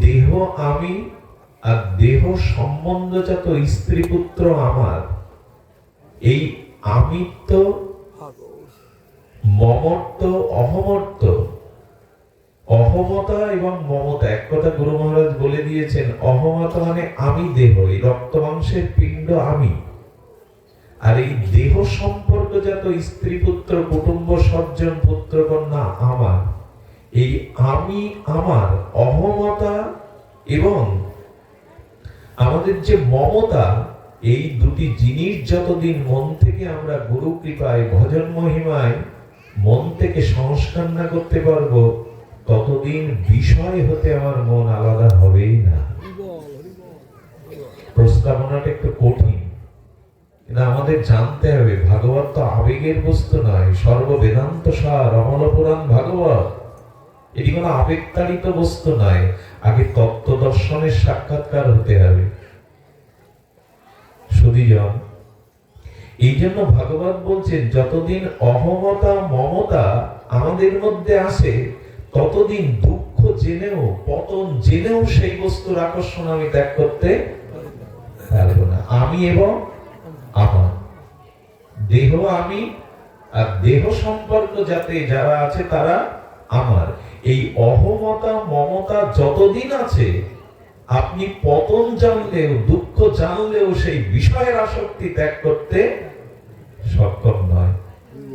দেহ, আমি আর দেহ সম্বন্ধজাত স্ত্রী পুত্র আমার, এই আমিত্ব, মমত্ব, অহমত্ব অহমতা এবং মমতা, এক কথা গুরু মহারাজ বলে দিয়েছেন, অহমতা মানে আমি দেহ, এই রক্ত মাংসের পিণ্ড আমি, আর এই দেহ সম্পর্কজাত স্ত্রী পুত্র কুটুম্ব সজ্জন পুত্র কন্যা আমার, এই আমি আমার অহমতা এবং আমাদের যে মমতা, এই দুটি জিনিস যতদিন মন থেকে আমরা গুরু কৃপায় ভজন মহিমায় মন থেকে সংস্কার না করতে পারবো, ততদিন বিষয় হতে আমার মন আলাদা হবেই না। প্রস্তাবনাটা একটু কঠিন, কিন্তু আমাদের জানতে হবে ভাগবত তো আবেগের বস্তু নয়, সর্ববেদান্ত সার অমল পুরাণ ভাগবত, এটি কোনো আবেগতাড়িত বস্তু নয়। আগে তত্ত্ব দর্শনের সাক্ষাৎকার হতে হবে। সুধীজন, এই জন্য ভাগবত বলছেন যতদিন অহমতা মমতা আমাদের মধ্যে আসে, ততদিন দুঃখ জেনেও পতন জেনেও সেই বস্তুর আকর্ষণ আমি ত্যাগ করতে পারবো না। আমি এবং আমার দেহ আমি, আর দেহ সম্পর্ক যাতে যারা আছে তারা আমার, এই অহমতা মমতা যতদিন আছে, আপনি পতন জানলেও দুঃখ জানলেও সেই বিষয়ের আসক্তি ত্যাগ করতে সক্ষম নয়।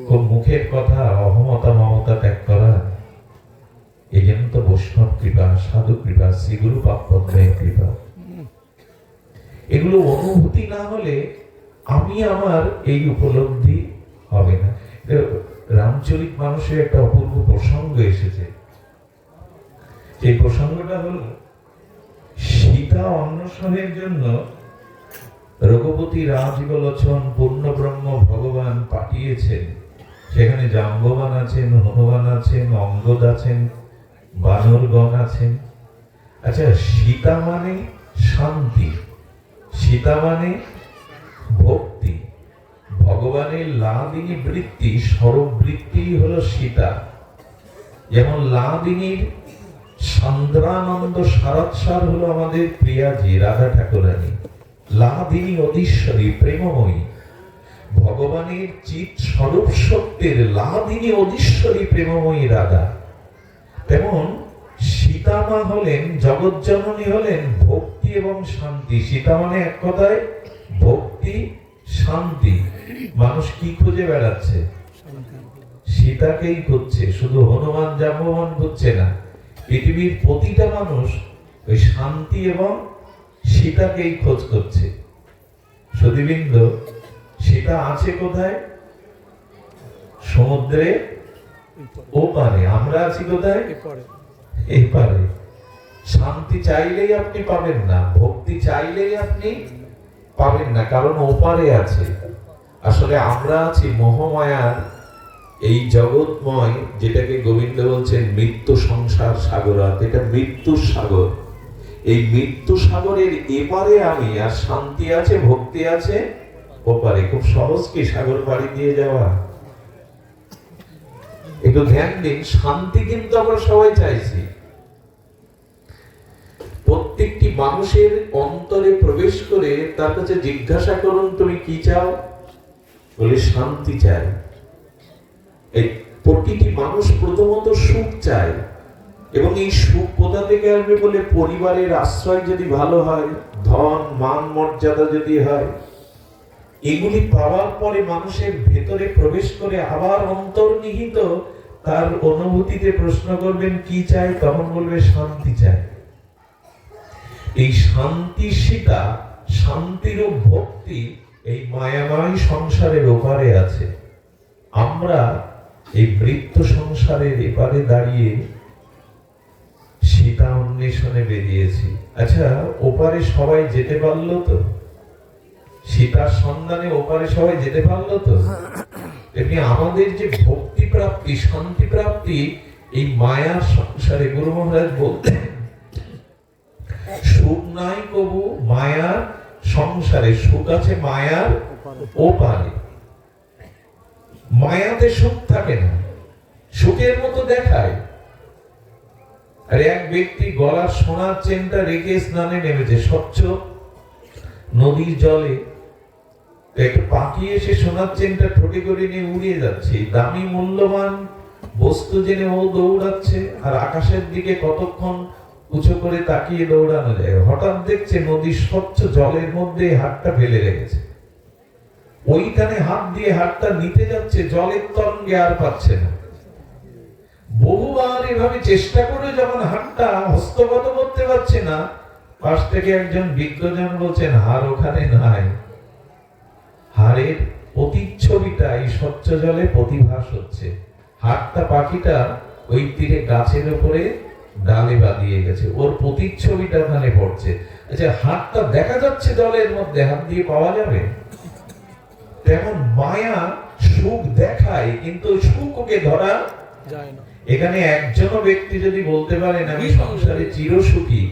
খুব মুখের কথা অহমতা মমতা ত্যাগ করা, এই জন্য তো বৈষ্ণব কৃপা, সাধু কৃপা, শ্রীগুরু পাপপদ্মের কৃপা, এগুলো অনুভূতি না হলে আমি আমার এই উপলব্ধি হবে না। রামচরিত মানুষের একটা অপূর্ব প্রসঙ্গ এসেছে। এই প্রসঙ্গটা হল সীতা অন্বেষণের জন্য রঘুপতি রাজীবলোচন পূর্ণ ব্রহ্ম ভগবান পাঠিয়েছেন। সেখানে জাম্ববান আছেন, হনুমান আছেন, অঙ্গদ আছেন, বানরগণ আছেন। আচ্ছা, সীতা মানে শান্তি, সীতা মানে ভক্তি, ভগবানের লাদিনী বৃত্তি, স্বরূপবৃত্তি হলো সীতা। যেমন লাদিনীর সান্দ্রানন্দ সারাৎসার হলো আমাদের প্রিয়াজি রাধা ঠাকুরানী, লাদিনী অধীশ্বরী প্রেমময়ী, ভগবানের চিৎ স্বরূপ সত্যের লাদিনী অধীশ্বরী প্রেমময়ী রাধা। তেমন সীতামা হলেন জগজ্জননী, হলেন ভক্তি এবং শান্তি। সীতা মানে এক কথায় ভক্তি শান্তি। মানুষ কি খুঁজে বেড়াচ্ছে? সীতাকেই খুঁজছে, শুধু হনুমান জাম্ববান খুঁজছে না। পৃথিবীর প্রতিটা মানুষ ওই শান্তি এবং সীতাকেই খোঁজ করছে। সুধীবৃন্দ, সীতা আছে কোথায়? সমুদ্রে ওপারে। আমরা আছি কোথায়? এই পারে। শান্তি চাইলেই আপনি পাবেন না, ভক্তি চাইলেই আপনি পাবেন না, কারণ ওপারে আছে। আসলে আমরা আছি মোহমায়ার এই জগৎময়, যেটাকে গোবিন্দ বলছেন মৃত্যু সংসার সাগরাত, এটা মৃত্যুর সাগর। এই মৃত্যু সাগরের এপারে আমি, আর শান্তি আছে ভক্তি আছে ওপারে। খুব সহজ কি সাগর পাড়ি দিয়ে যাওয়া? একটু ধ্যান দিন, শান্তি কিন্তু আমরা সবাই চাইছি। প্রত্যেকটি মানুষের অন্তরে প্রবেশ করে তার কাছে জিজ্ঞাসা করুন, তুমি কি চাও? বলে শান্তি চাই। এই প্রতিটি মানুষ প্রথমত সুখ চায়, এবং এই সুখ কোথা থেকে আসবে? বলে পরিবারের আশ্রয় যদি ভালো হয়, ধন মান মর্যাদা যদি হয়, এগুলি পাওয়ার পরে মানুষের ভেতরে প্রবেশ করে আবার অন্তর্নিহিত তার অনুভূতিতে প্রশ্ন করবেন কি চাই, তখন বলবে শান্তি চাই। এই শান্তি সীতা, শান্তিরূপ ভক্তি এই মায়াময় সংসারের ওপারে আছে। আমরা এই মৃত্যু সংসারের এপারে দাঁড়িয়ে সীতা অন্বেষণে বেরিয়েছি। আচ্ছা, ওপারে সবাই যেতে পারলো তো? সীতার সন্ধানে ওপারে সবাই যেতে পারলো তো? এমনি আমাদের যে ভক্তি প্রাপ্তি, শান্তি প্রাপ্তি এই মায়ার সংসারে, গুরু মহারাজ বলতেন সুখ নাই কবু মায়ার সংসারে, সুখ আছে মায়ার ওপারে। মায়াতে সুখ থাকে না, সুখের মতো দেখায়। আর এক ব্যক্তি গলার সোনার চেনটা রেখে স্নানে নেমেছে, স্বচ্ছ নদীর জলে। একটা পাখি এসে সোনার চেনটা ঠোঁটে করে নিয়ে উড়িয়ে যাচ্ছে। দামি মূল্যবান বস্তু জেনে ও দৌড়াচ্ছে, আর আকাশের দিকে কতক্ষণ উঁচু করে তাকিয়ে দৌড়ানো যায়। হঠাৎ দেখছে নদীর স্বচ্ছ জলের মধ্যে হাতটা ফেলে রেখেছে, ওইখানে হাত দিয়ে হাতটা নিতে যাচ্ছে, জলের তরঙ্গে আর পাচ্ছে না। বহুবার এভাবে চেষ্টা করে যখন হাতটা হস্তগত করতে পারছে না, পাশ থেকে একজন বিজ্ঞজন বলছেন, হাড় ওখানে নাই, হাড়ের প্রতিচ্ছবিটা এই স্বচ্ছ জলে প্রতিভাস হচ্ছে। হাতটা পাখিটা ওই তীরে গাছের উপরে ডালে বাঁধিয়ে গেছে, ওর প্রতিচ্ছবিটা ওখানে পড়ছে। আচ্ছা, হাতটা দেখা যাচ্ছে জলের মধ্যে, হাত দিয়ে পাওয়া যাবে? তেমন মায়া সুখ দেখায়, কিন্তু সুখ ওকে ধরা যায় না। এখানে একজনও ব্যক্তি যদি বলতে পারেন আমি সংসারে চিরসুখী,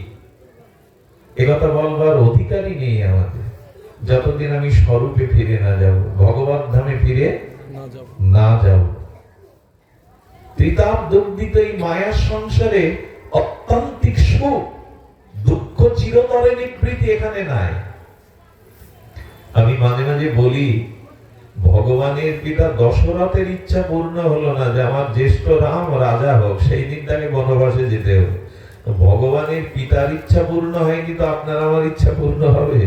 একথা বলবার অধিকারই নেই আমাদের, যতদিন আমি স্বরূপে ফিরে না যাব, ভগবত ধামে ফিরে না যাব। ত্রিতাপ-দুগ্ধিত এই মায়ার সংসারে অত্যন্তিক সুখ, দুঃখ চিরতরে নিবৃত্তি এখানে নাই। আমি মাঝে মাঝে বলি, ভগবানের পিতা দশরথের ইচ্ছা পূর্ণ হলো না যে আমার জ্যেষ্ঠ রাম রাজা হোক, সেই দিন তাকে বনবাসে যেতে হবে। ভগবানের পিতার ইচ্ছা পূর্ণ হয়নি, তো আপনার আমার ইচ্ছা পূর্ণ হবে?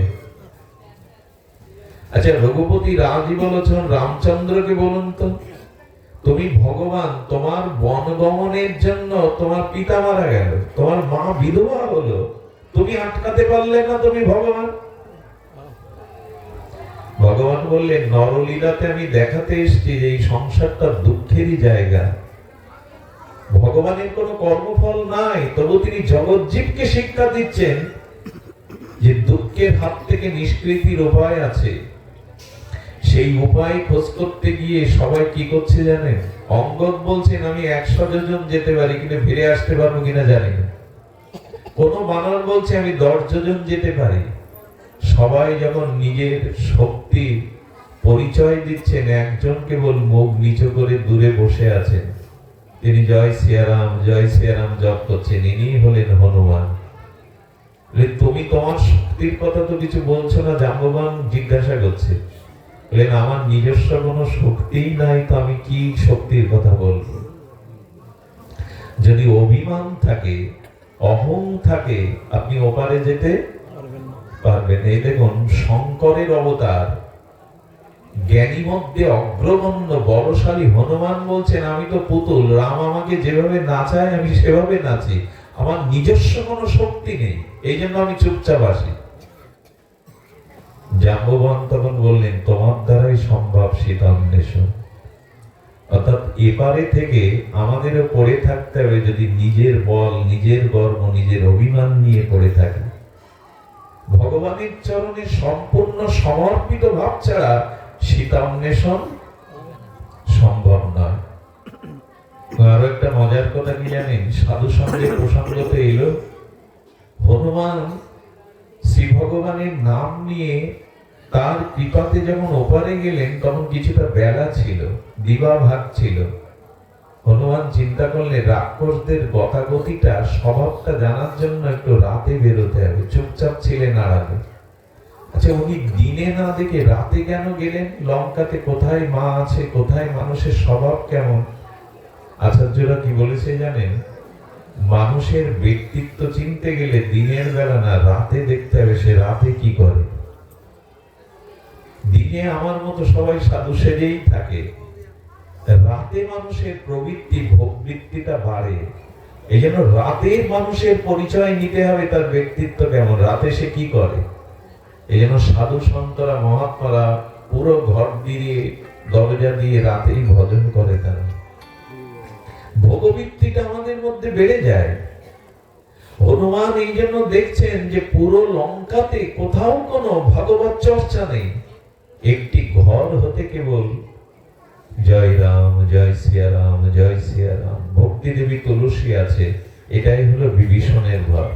আচ্ছা, রঘুপতি রাজই বলেছেন রামচন্দ্রকে, বলুন তো, তুমি ভগবান, তোমার বনগমনের জন্য তোমার পিতা মারা গেল, তোমার মা বিধবা হলো, তুমি আটকাতে পারলে না, তুমি ভগবান? ভগবান বললেন, নরলীলাতে আমি দেখাতে এসেছি যে এই সংসারটা দুঃখেরই জায়গা, ভগবানের কোনো কর্মফল নাই, তবু তিনি জগৎজীবকে শিক্ষা দিচ্ছেন যে দুঃখের হাত থেকে নিষ্কৃতির উপায় আছে। সেই উপায় খোঁজ করতে গিয়ে সবাই কি করছে জানেন? অঙ্গদ বলছেন আমি 100 যোজন যেতে পারি, কিন্তু ফিরে আসতে পারবো কিনা জানি না। কোন বানর বলছে আমি 10 যোজন যেতে পারি। সবাই যখন নিজের শক্তি পরিচয় দিচ্ছেন, একজন কেবল মুখ নিচু করে দূরে বসে আছেন, তিনি জয় সিয়ারাম জপ করছেন, ইনি হলেন হনুমান। তুমি তোমার শক্তির কথা তো কিছু বলছো না। জাম্ববান জিজ্ঞাসা করছে, আমার নিজস্ব কোনো শক্তিই নাই, তো আমি কি শক্তির কথা বলবো? যদি অভিমান থাকে, অহং থাকে, আপনি ওপারে যেতে পারবেন। এই দেখুন, শঙ্করের অবতার, জ্ঞানী মধ্যে অগ্রগণ্য বলশালী হনুমান বলছেন আমি তো পুতুল, রাম আমাকে যেভাবে নাচায় আমি সেভাবে নাচি, আমার নিজস্ব কোনো শক্তি নেই, এই জন্য আমি চুপচাপ আসি। জাম্ববান তখন বললেন, তোমার দ্বারাই সম্ভব সীতান্বেষণ। অর্থাৎ এপারে থেকে আমাদেরও পড়ে থাকতে হবে, যদি নিজের বল, নিজের গর্ব, নিজের অভিমান নিয়ে পড়ে থাকে। ভগবানের চরণে সম্পূর্ণ সমর্পিত ভাব ছাড়া সীতান্বেষণ সম্ভব নয়। আরো একটা মজার কথা কি জানেন? সাধু সঙ্গে প্রসঙ্গতে এলো, হনুমান শ্রী ভগবানের নাম নিয়ে তার কৃপাতে যখন ওপারে গেলেন, তখন কিছুটা বেলা ছিল, দিবা ভাগ ছিল। হনুমান চিন্তা করলে রাক্ষসদের গতাগতিটা, স্বভাবটা জানার জন্য একটু রাতে বেরোতে হবে, চুপচাপ ছিলেন আড়ালে। আচ্ছা, উনি দিনে না দেখে রাতে কেন গেলেন? লঙ্কাতে কোথায় মা আছে, কোথায় মানুষের স্বভাব কেমন? আচার্যরা কি বলেছে জানেন? মানুষের ব্যক্তিত্ব চিনতে গেলে দিনের বেলা না, রাতে দেখতে হবে সে রাতে কি করে। দিনে আমার মতো সবাই সাধু সেজেই থাকে, রাতে মানুষের প্রবৃত্তি, ভোগবৃত্তিটা বাড়ে। এই জন্য রাতের মানুষের পরিচয় নিতে হবে, তার ব্যক্তিত্ব কেমন, রাতে সে কি করে। এই জন্য সাধু সন্তরা, মহাত্মারা পুরো ঘর দিয়ে, দরজা দিয়ে রাতেই ভজন করে। তারা ভোগবৃত্তিটা আমাদের মধ্যে বেড়ে যায়। হনুমান এই জন্য দেখছেন যে পুরো লঙ্কাতে কোথাও কোনো ভাগবত চর্চা নেই, একটি ঘর হতে কেবল জয় রাম, জয় সিয়ারাম, জয় সিয়ারাম, ভক্তি দেবী তুলসী আছে, এটাই হলো বিভীষণের ঘর।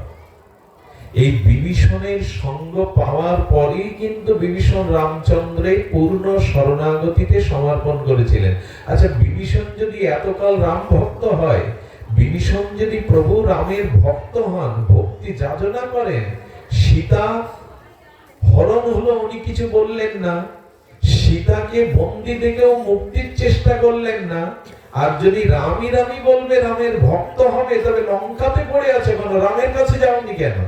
এই বিভীষণের সঙ্গ পাওয়ার পরেই কিন্তু বিভীষণ রামচন্দ্রের পূর্ণ শরণাগতিতে সমর্পণ করেছিলেন। আচ্ছা, বিভীষণ যদি এতকাল রাম ভক্ত হয়, বিভীষণ যদি প্রভু রামের ভক্ত হন, ভক্তি যাচনা করেন, সীতা হরণ হলো, উনি কিছু বললেন না, সীতাকে বন্দী থেকেও মুক্তির চেষ্টা করলেন না, আর যদি রামি রামি বলবে, রামের ভক্ত হবে, তবে লঙ্কাতে পড়ে আছে কেন, রামের কাছে যাওনি কেন?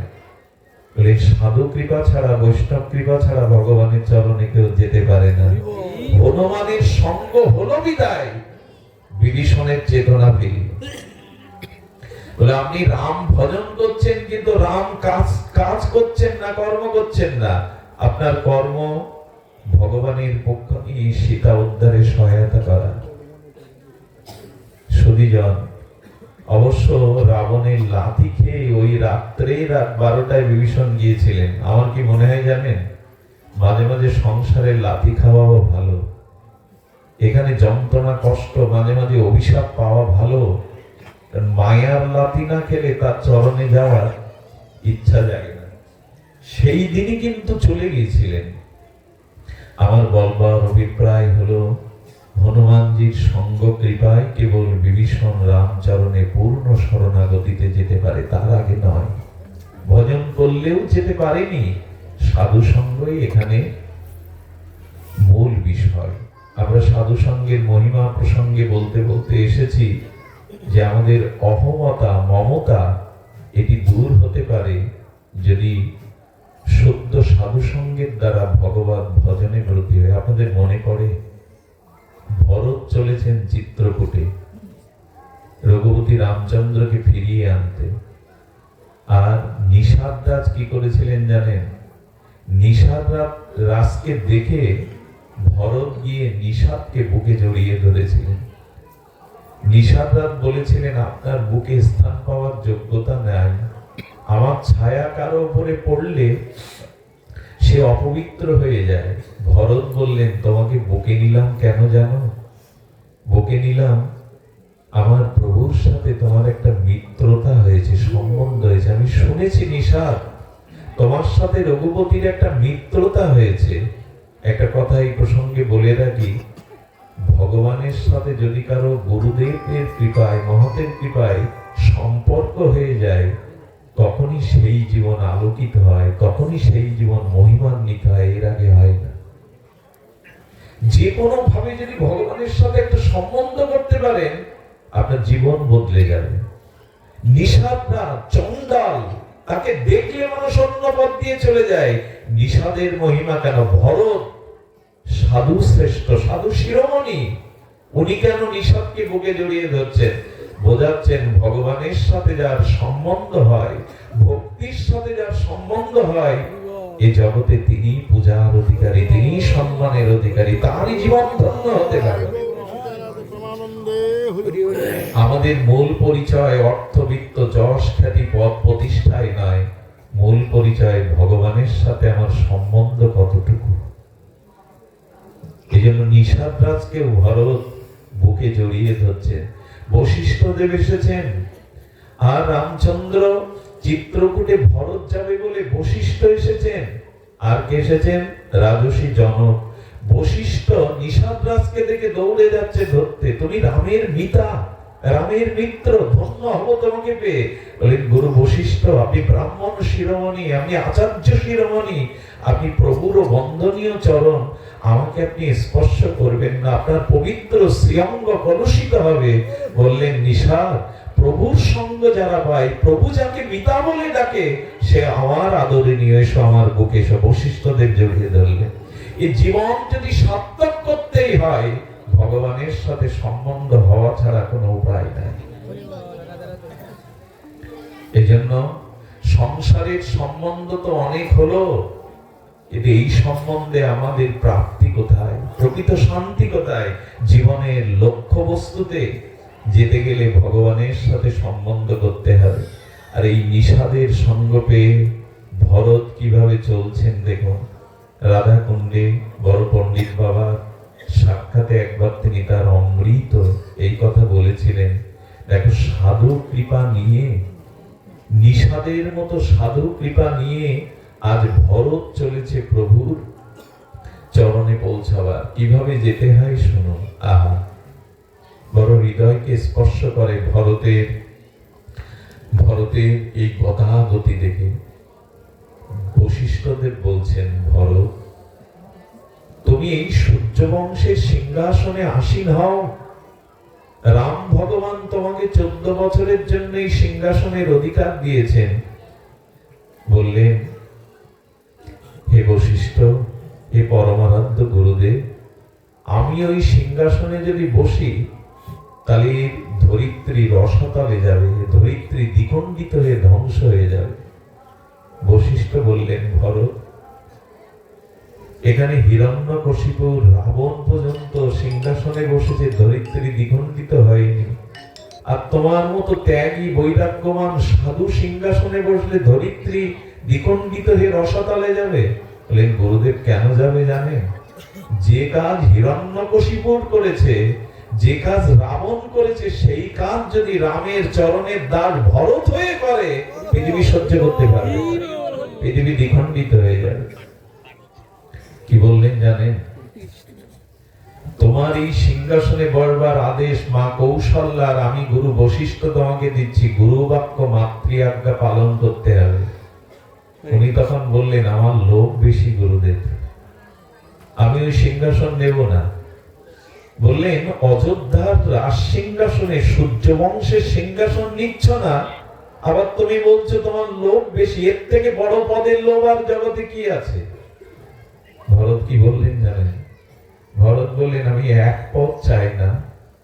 বলে সাধু কৃপা ছাড়া, বৈষ্ণব কৃপা ছাড়া ভগবানের চরণে কেউ যেতে পারে না। হনুমানের সঙ্গ হলো বিদায়, বিভীষণের চেতনা ফিরল। বলে আপনি রাম ভজন করছেন, কিন্তু রাম কাজ করছেন না, কর্ম করছেন না। আপনার কর্ম ভগবানের পক্ষ নিয়ে সীতা উদ্ধারে সহায়তা করা। সুধীজন, অবশ্য রাবণের লাথি খেয়ে ওই রাত্রে রাত 12টায় বিভীষণ গিয়েছিলেন। আমার কি মনে হয় জানেন, মাঝে মাঝে সংসারের লাথি খাওয়াও ভালো। এখানে যন্ত্রণা কষ্ট, মাঝে মাঝে অভিশাপ পাওয়া ভালো। মায়ার লাথি না খেলে তার চরণে যাওয়ার ইচ্ছা জাগে না। সেই দিনই কিন্তু চলে গিয়েছিলেন। আমার বলবার অভিপ্রায় হলো, হনুমানজির সঙ্গ কৃপায় কেবল বিভীষণ রামচরণে পূর্ণ শরণাগতিতে যেতে পারে, তার আগে নয়। ভজন করলেও যেতে পারেনি, সাধু সঙ্গই এখানে মূল বিষয়। আমরা সাধু সঙ্গের মহিমা প্রসঙ্গে বলতে বলতে এসেছি যে আমাদের অহমতা, মমতা এটি দূর হতে পারে যদি শুদ্ধ সাধু সঙ্গের দ্বারা ভগবত ভজনে ব্রতী হয়। আপনাদের মনে পড়ে ভরত চলেছেন চিত্রকূটে রঘুপতি রামচন্দ্রকে ফিরিয়ে আনতে, আর নিষাদ রাজ কি করেছিলেন জানেন? নিষাদ রাজকে দেখে ভরত গিয়ে নিষাদকে বুকে জড়িয়ে ধরেছিলেন। নিষাদ রাজ বলেছিলেন, আপনার বুকে স্থান পাওয়ার যোগ্যতা নাই, আমার ছায়া কারো উপরে পড়লে সে অপবিত্র হয়ে যায়। ভরত বললেন, তোমাকে বুকে নিলাম কেন জানো? বুকে নিলাম আমার প্রভুর সাথে তোমার একটা মিত্রতা হয়েছে, সম্বন্ধ হয়েছে। আমি শুনেছি নিষাদ, তোমার সাথে রঘুপতির একটা মিত্রতা হয়েছে। একটা কথা এই প্রসঙ্গে বলে রাখি, ভগবানের সাথে যদি কারো গুরুদেবের কৃপায়, মহতের কৃপায় সম্পর্ক হয়ে যায়, তখনই সেই জীবন আলোকিত হয়, তখনই সেই জীবন মহিমান্বিত হয়, এর আগে হয় না। যে কোনো ভাবে যদি ভগবানের সাথে একটা সম্বন্ধ করতে পারেন, আপনার জীবন বদলে যাবে। নিষাদরা চন্ডাল, তাকে দেখলে মানুষ অন্য পথ দিয়ে চলে যায়। নিষাদের মহিমা কেন? ভরত সাধু শ্রেষ্ঠ, সাধু শিরোমণি, উনি কেন নিষাদকে বুকে জড়িয়ে ধরছেন? বোঝাচ্ছেন ভগবানের সাথে যার সম্বন্ধ হয়, ভক্তির সাথে যার সম্বন্ধ হয়, এই জগতে তিনি পূজার অধিকারী, তিনি সম্মানের অধিকারী, তারই জীবন ধন্য হতে পারে। আমাদের মূল পরিচয় অর্থবিত্ত, যশ, খ্যাতি, পদ প্রতিষ্ঠায় নয়। মূল পরিচয় ভগবানের সাথে আমার সম্বন্ধ কতটুকু। এই জন্য নিষাদ রাজকেও ভরত বুকে জড়িয়ে ধরছেন। বশিষ্ঠ দেব এসেছেন, আর রামচন্দ্র চিত্রকূটে ভরত যাবে বলে বশিষ্ঠ এসেছেন। আর কে এসেছেন? রাজর্ষি জনক। বশিষ্ঠ নিষাদ রাজকে দেখে দৌড়ে যাচ্ছে ধরতে, তুমি রামের মিতা, রামের মিত্র, ধন্য হব তোমাকে পেয়ে। বলেন, গুরু বশিষ্ঠ, আপনি ব্রাহ্মণ শিরোমণি, আমি আচার্য শিরোমণি, আপনি প্রভুর বন্দনীয় চরণ, আমাকে আপনি স্পর্শ করবেন না, আপনার পবিত্র শ্রীঅঙ্গ কলুষিত হবে। বললেন, নিষাদ, প্রভুর সঙ্গ যারা পায়, প্রভু যাকে মিতা বলে ডাকে, সে আমার আদরণীয়, এসো আমার বুকে এসো। বশিষ্ঠদেব জড়িয়ে ধরলেন। এই জীবন যদি সার্থক করতেই হয়, ভগবানের সাথে সম্বন্ধ হওয়া ছাড়া কোনো উপায় নাই। এজন্য সংসারের সম্বন্ধ তো অনেক হলো, কিন্তু এই সম্বন্ধে আমাদের প্রাপ্তি কোথায়, প্রকৃত শান্তি কোথায়? জীবনের লক্ষ্য বস্তুতে যেতে গেলে ভগবানের সাথে সম্বন্ধ করতে হবে। আর এই নিষাদের সঙ্গ পেয়ে ভরত কিভাবে চলছেন দেখুন। রাধা কুণ্ডে বড় পণ্ডিত বাবা সাক্ষাতে একবার তিনি তার অমৃত এই কথা বলেছিলেন। দেখো, সাধু কৃপা নিয়ে, নিষাদের মতো সাধু কৃপা নিয়ে আজ ভরত চলেছে প্রভুর চরণে পৌঁছাবার। কিভাবে যেতে হয় শুনুন। আহা, বড় হৃদয়কে স্পর্শ করে ভরতের এই গতাগতি দেখে। বশিষ্ঠদেব বলছেন, ভরত, তুমি এই সূর্য বংশের সিংহাসনে আসীন হও, রাম ভগবান তোমাকে 14 বছরের জন্য এই সিংহাসনের অধিকার দিয়েছেন। বললেন, হে বশিষ্ঠ, হে পরমারাধ্য গুরুদেব, আমি ওই সিংহাসনে যদি বসি তাহলে ধরিত্রী রসাতলে যাবে, ধরিত্রী দ্বিখণ্ডিত হয়ে ধ্বংস হয়ে যাবে। বশিষ্ঠ বললেন, ভরত, এখানে হিরণ্যকশিপু রাবণ পর্যন্ত সিংহাসনে বসেছে, ধরিত্রী দ্বিখণ্ডিত হয়নি। আর তোমার মতো ত্যাগী বৈরাগ্যমান সাধু সিংহাসনে বসলে ধরিত্রী দ্বিখণ্ডিত হয়ে রসাতলে যাবে। বললেন, গুরুদেব কেন যাবে জানেন? যে কাজ হিরণ্যকশিপুর করেছে, যে কাজ রাবণ করেছে, সেই কাজ যদি রামের চরণের দাস ভরত হয়ে করে, পৃথিবী সহ্য করতে পারবে, পৃথিবী দ্বিখণ্ডিত হয়ে যাবে। কি বললেন জানেন? তোমার এই সিংহাসনে বসবার আদেশ মা কৌশল্যার আমি গুরু বশিষ্ঠ তোমাকে দিচ্ছি, গুরু বাক্য মাতৃ আজ্ঞা পালন করতে হবে। উনি তখন বললেন, আমার লোভ বেশি গুরুদেব, আমি ওই সিংহাসন নেব না। বললেন, অযোধ্যার রাজ সিংহাসনে সূর্য বংশের সিংহাসন নিচ্ছ না, আবার তুমি বলছো তোমার লোভ বেশি। এর থেকে বড় পদের লোভ আর জগতে কি আছে? ভরত কি বললেন জানেন? ভরত বললেন, আমি এক পদ চাই না,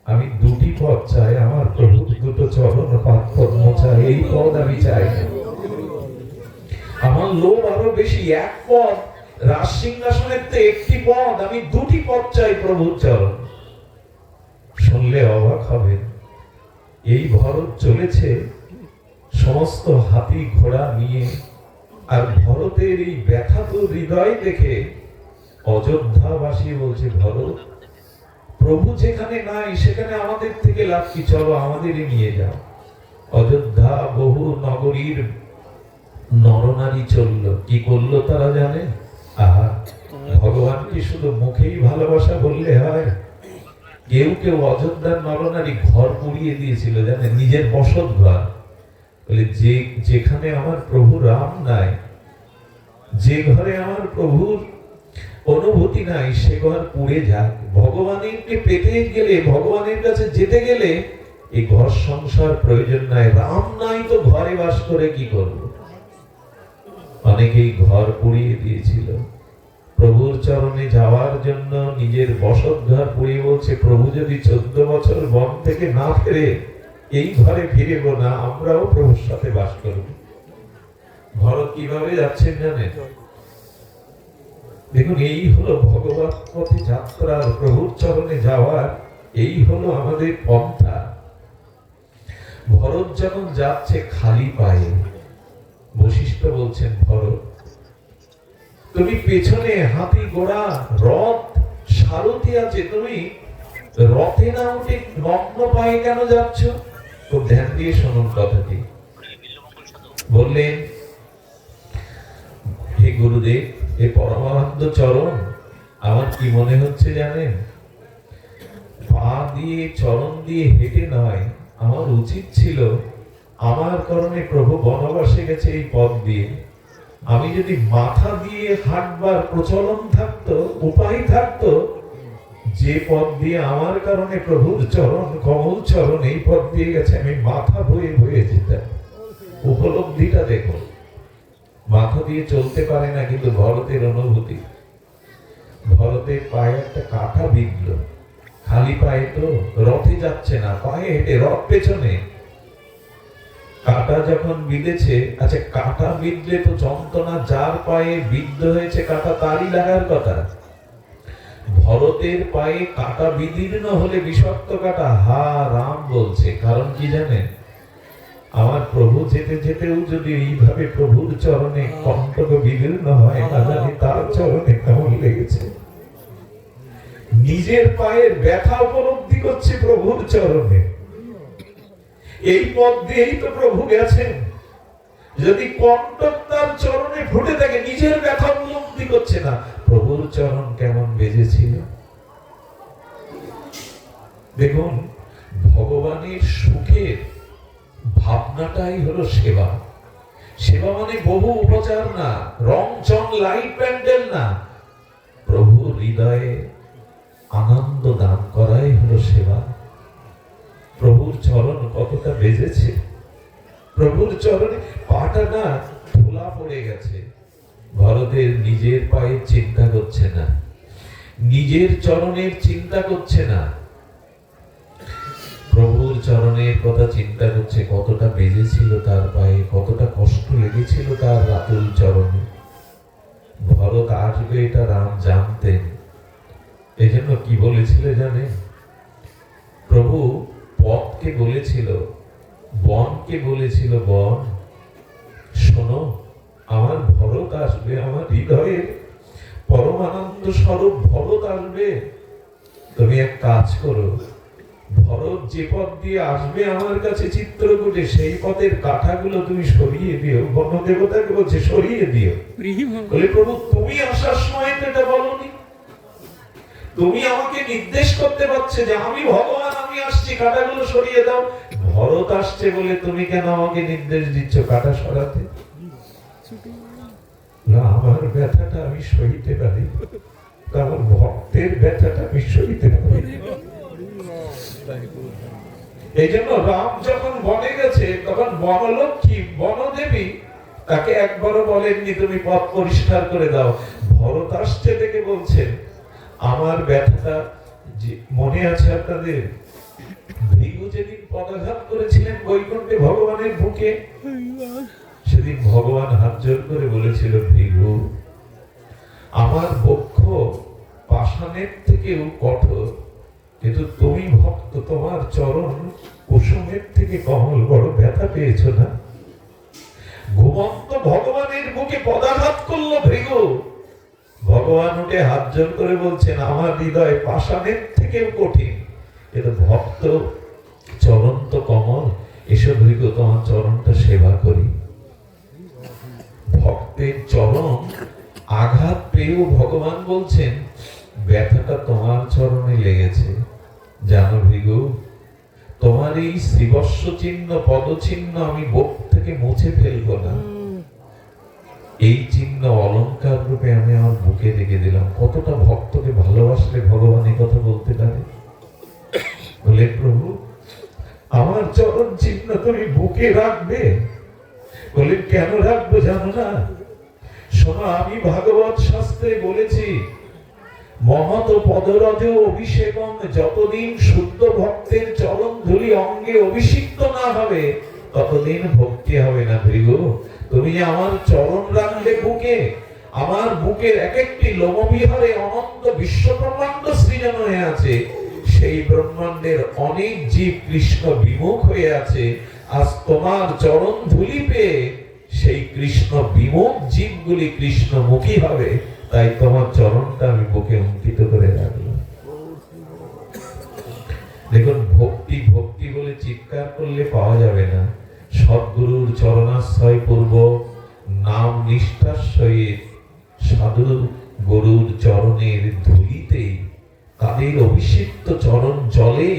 আমি দুটি পদ চাই। আমার প্রভু দুটো চরণ পাদ পদ্ম চাই, এই পদ আমি চাই না। আমার লোভ আরো বেশি, এক পদ রাজ সিংহাসনের তো একটি পদ, আমি দুটি পদ চাই প্রভুর চরণ। শুনলে অবাক হবে, এই ভরত চলেছে সমস্ত হাতি ঘোড়া নিয়ে, আর ভরতের এই ব্যথাত হৃদয় দেখে অযোধ্যাবাসী বলছে, ভরত, প্রভু যেখানে নাই সেখানে আমাদের থেকে লাভ কি, চলো আমাদেরই নিয়ে যাও। অযোধ্যা বহু নগরীর নরনারী চলল, কি করলো তারা জানে? আহা, ভগবানকে শুধু মুখেই ভালোবাসা বললে হয়? কেউ কেউ অযোধ্যার নরনারী ঘর পুড়িয়ে দিয়েছিল জানেন, নিজের বসত ঘর। বলে, যেখানে আমার প্রভু রাম নাই, যে ঘরে আমার প্রভুর অনুভূতি নাই, সে ঘর পুড়ে যাক। ভগবানকে পেতে গেলে, ভগবানের কাছে যেতে গেলে এই ঘর সংসার প্রয়োজন নাই। রাম নাই তো ঘরে বাস করে কি করব? অনেকেই ঘর পুড়িয়ে দিয়েছিল প্রভুর চরণে যাওয়ার জন্য, নিজের বসত ঘর পুড়িয়ে বলছে, প্রভু যদি 14 বছর বন থেকে না ফেরে, এই ঘরে ফিরব না, আমরাও প্রভুর সাথে বাস করব। ভরত কিভাবে যাচ্ছেন জানেন? দেখুন, এই হলো ভগবত পথে যাত্রার, প্রভুর চরণে যাওয়ার এই হলো আমাদের পন্থা। ভরত যখন যাচ্ছে খালি পায়ে, বশিষ্ঠ বলছেন, ভরত, তুমি পেছনে হাতি ঘোড়া রথ সারথি আছে, তুমি রথে না উঠে নগ্ন পায়ে কেন যাচ্ছ? খুব ধ্যান দিয়ে শুনুন কথাটি। বললেন, হে গুরুদেব, হে পরমানন্দ চরণ, আমার কি মনে হচ্ছে জানেন? পা দিয়ে চরণ দিয়ে হেঁটে নয়, আমার উচিত ছিল, আমার কারণে প্রভু বনবাসে গেছে এই পথ দিয়ে, আমি যদি মাথা দিয়ে হাঁটবার প্রচলন থাকতো, উপায় থাকতো, যে পথ দিয়ে আমার কারণে প্রভুর চরণ কমল চরণ এই পথ দিয়ে গেছে, আমি মাথা বয়ে বয়ে যেতাম। উপলব্ধিটা দেখো, মাথা দিয়ে চলতে পারে না, কিন্তু ভরতের অনুভূতি। ভরতের পায়ে একটা কাঁটা বিঁধল, খালি পায়ে তো, রথে যাচ্ছে না, পায়ে হেঁটে, রথ পেছনে। কাঁটা যখন বিঁধেছে, আচ্ছা কাঁটা বিঁধলে তো যন্ত্রণা যার পায়ে বিদ্ধ হয়েছে কাঁটা তারই লাগার কথা। ভরতের পায়ে কাঁটা বিদীর্ণ হলে বিষাক্ত কাঁটা, হা রাম বলছে, কারণ কি জানেন? আমার প্রভু যেতে যেতেও যদি এইভাবে প্রভুর চরণে কণ্টক বিদীর্ণ হয়, না জানি তার চরণে কেমন লেগেছে। নিজের পায়ের ব্যথা উপলব্ধি করছে প্রভুর চরণে। এই পথ দিয়েই তো প্রভু গেছেন, যদি কণ্টক তার চরণে ফুটে থাকে, নিজের ব্যথা উপলব্ধি করছে না, প্রভুর চরণ কেমন বেজেছিল। দেখুন, ভগবানের সুখের ভাবনাটাই হলো সেবা। সেবা মানে বহু উপচার না, রং চং লাইট প্যান্ডেল না, প্রভু হৃদয়ে আনন্দ দান করাই হলো সেবা। প্রভুর চরণ কতটা বেজেছে, প্রভুর চরণে পাটা না ধুলা পড়ে গেছে। ভরতের নিজের পায়ের চিন্তা করছে না, নিজের চরণের চিন্তা করছে না, প্রভুর চরণের কথা চিন্তা করছে। কতটা বেজেছিল তার পায়ে, কতটা কষ্ট লেগেছিল তার রাতুল চরণে। ভরত আসবে এটা রাম জানতেন। এই জন্য কি বলেছিল জানে, প্রভু পথকে বলেছিল, বনকে বলেছিল, বন শোনো, আমার ভরত আসবে, আমার হৃদয়ের পরমানন্দ স্বরূপ ভরত আসবে। তুমি এক কাজ করো, ভরত যে পথ দিয়ে আসবে আমার কাছে চিত্রকূটে, সেই পথের কাঠাগুলো তুমি সরিয়ে দিও। বনদেবতাকে বলছে সরিয়ে দিও। বলে প্রভু তুমি আসার সময় তো এটা বলনি, তুমি আমাকে নির্দেশ করতে পারছে যে আমি ভগবান, আমি আসছি, কাঁটাগুলো সরিয়ে দাও। ভরত আসছে বলে তুমি কেন আমাকে নির্দেশ দিচ্ছ কাঁটা সরাতে? না, আমার ব্যথাটা আমি সইতে পারি, আমার ভক্তের ব্যথাটা আমি সইতে পারি। এই জন্য রাম যখন বনে গেছে তখন বনলক্ষ্মী বনদেবী তাকে একবারও বলেননি তুমি পথ পরিষ্কার করে দাও। ভরত আসছে দেখে বলছেন আমার ব্যথাটা, মনে আছে আপনাদের ভৃগু যেদিন পদাঘাত করেছিলেন বৈকুণ্ঠে ভগবানের বুকে, সেদিন ভগবান হাত জোর করে বলেছিল ভৃগু আমার বক্ষ পাষাণের থেকেও কঠোর, কিন্তু তুমি ভক্ত, তোমার চরণ কুসুমের থেকে কমল, বড় ব্যথা পেয়েছ না? ঘুমন্ত ভগবানের বুকে পদাঘাত করলো ভৃগু, ভগবান উঠে হাত জোর করে বলছেন আমার হৃদয় পাষাণের থেকেও কঠিন, কিন্তু ভক্ত চরণ তো কমল, এসব ভৃগু তোমার চরণটা সেবা করি। ভক্তের চরণ আঘাত পেয়েও ভগবান বলছেন ব্যথাটা তোমার চরণে লেগেছে, জানো ভৃগু তোমার এই শ্রীবৎস চিহ্ন পদচিহ্ন আমি বুক থেকে মুছে ফেলবো না, এই চিহ্ন অলংকার রূপে আমি আমার বুকে রেখে দিলাম। কতটা ভক্তকে ভালোবাসলে ভগবান এই কথা বলতে পারে? বলে প্রভু আমার চরণ চিহ্ন তুমি বুকে রাখবে? বলে কেন রাখবো জানো না? শোনো, আমি ভাগবত শাস্ত্রে বলেছি মহৎ পদরজ অভিষেকং, যতদিন শুদ্ধ ভক্তের চরণ ধুলি অঙ্গে অভিষিক্ত না হবে ততদিন ভক্তি হবে না। ভৃগু তুমি আমার চরণ রাখলে বুকে, আমার বুকের এক একটি লোমবিহারে অনন্ত বিশ্ব ব্রহ্মাণ্ড সৃজন হয়ে আছে, সেই ব্রহ্মাণ্ডের অনেক জীব কৃষ্ণ বিমুখ হয়ে আছে। আজ তোমার চরণ ধুলি পেয়ে সেই কৃষ্ণ বিমুখ জীবগুলি কৃষ্ণমুখী হবে, তাই তোমার চরণটা আমি বুকে অঙ্কিত করে রাখলাম। দেখুন ভক্তি ভক্তি বলে চিৎকার করলে পাওয়া যাবে না, সদ্গুরুর চরণাশ্রয় পূর্বক নাম নিষ্ঠার সহিত সাধু গুরুর চরণের ধুলিতে, তাদের অভিষিক্ত চরণ জলে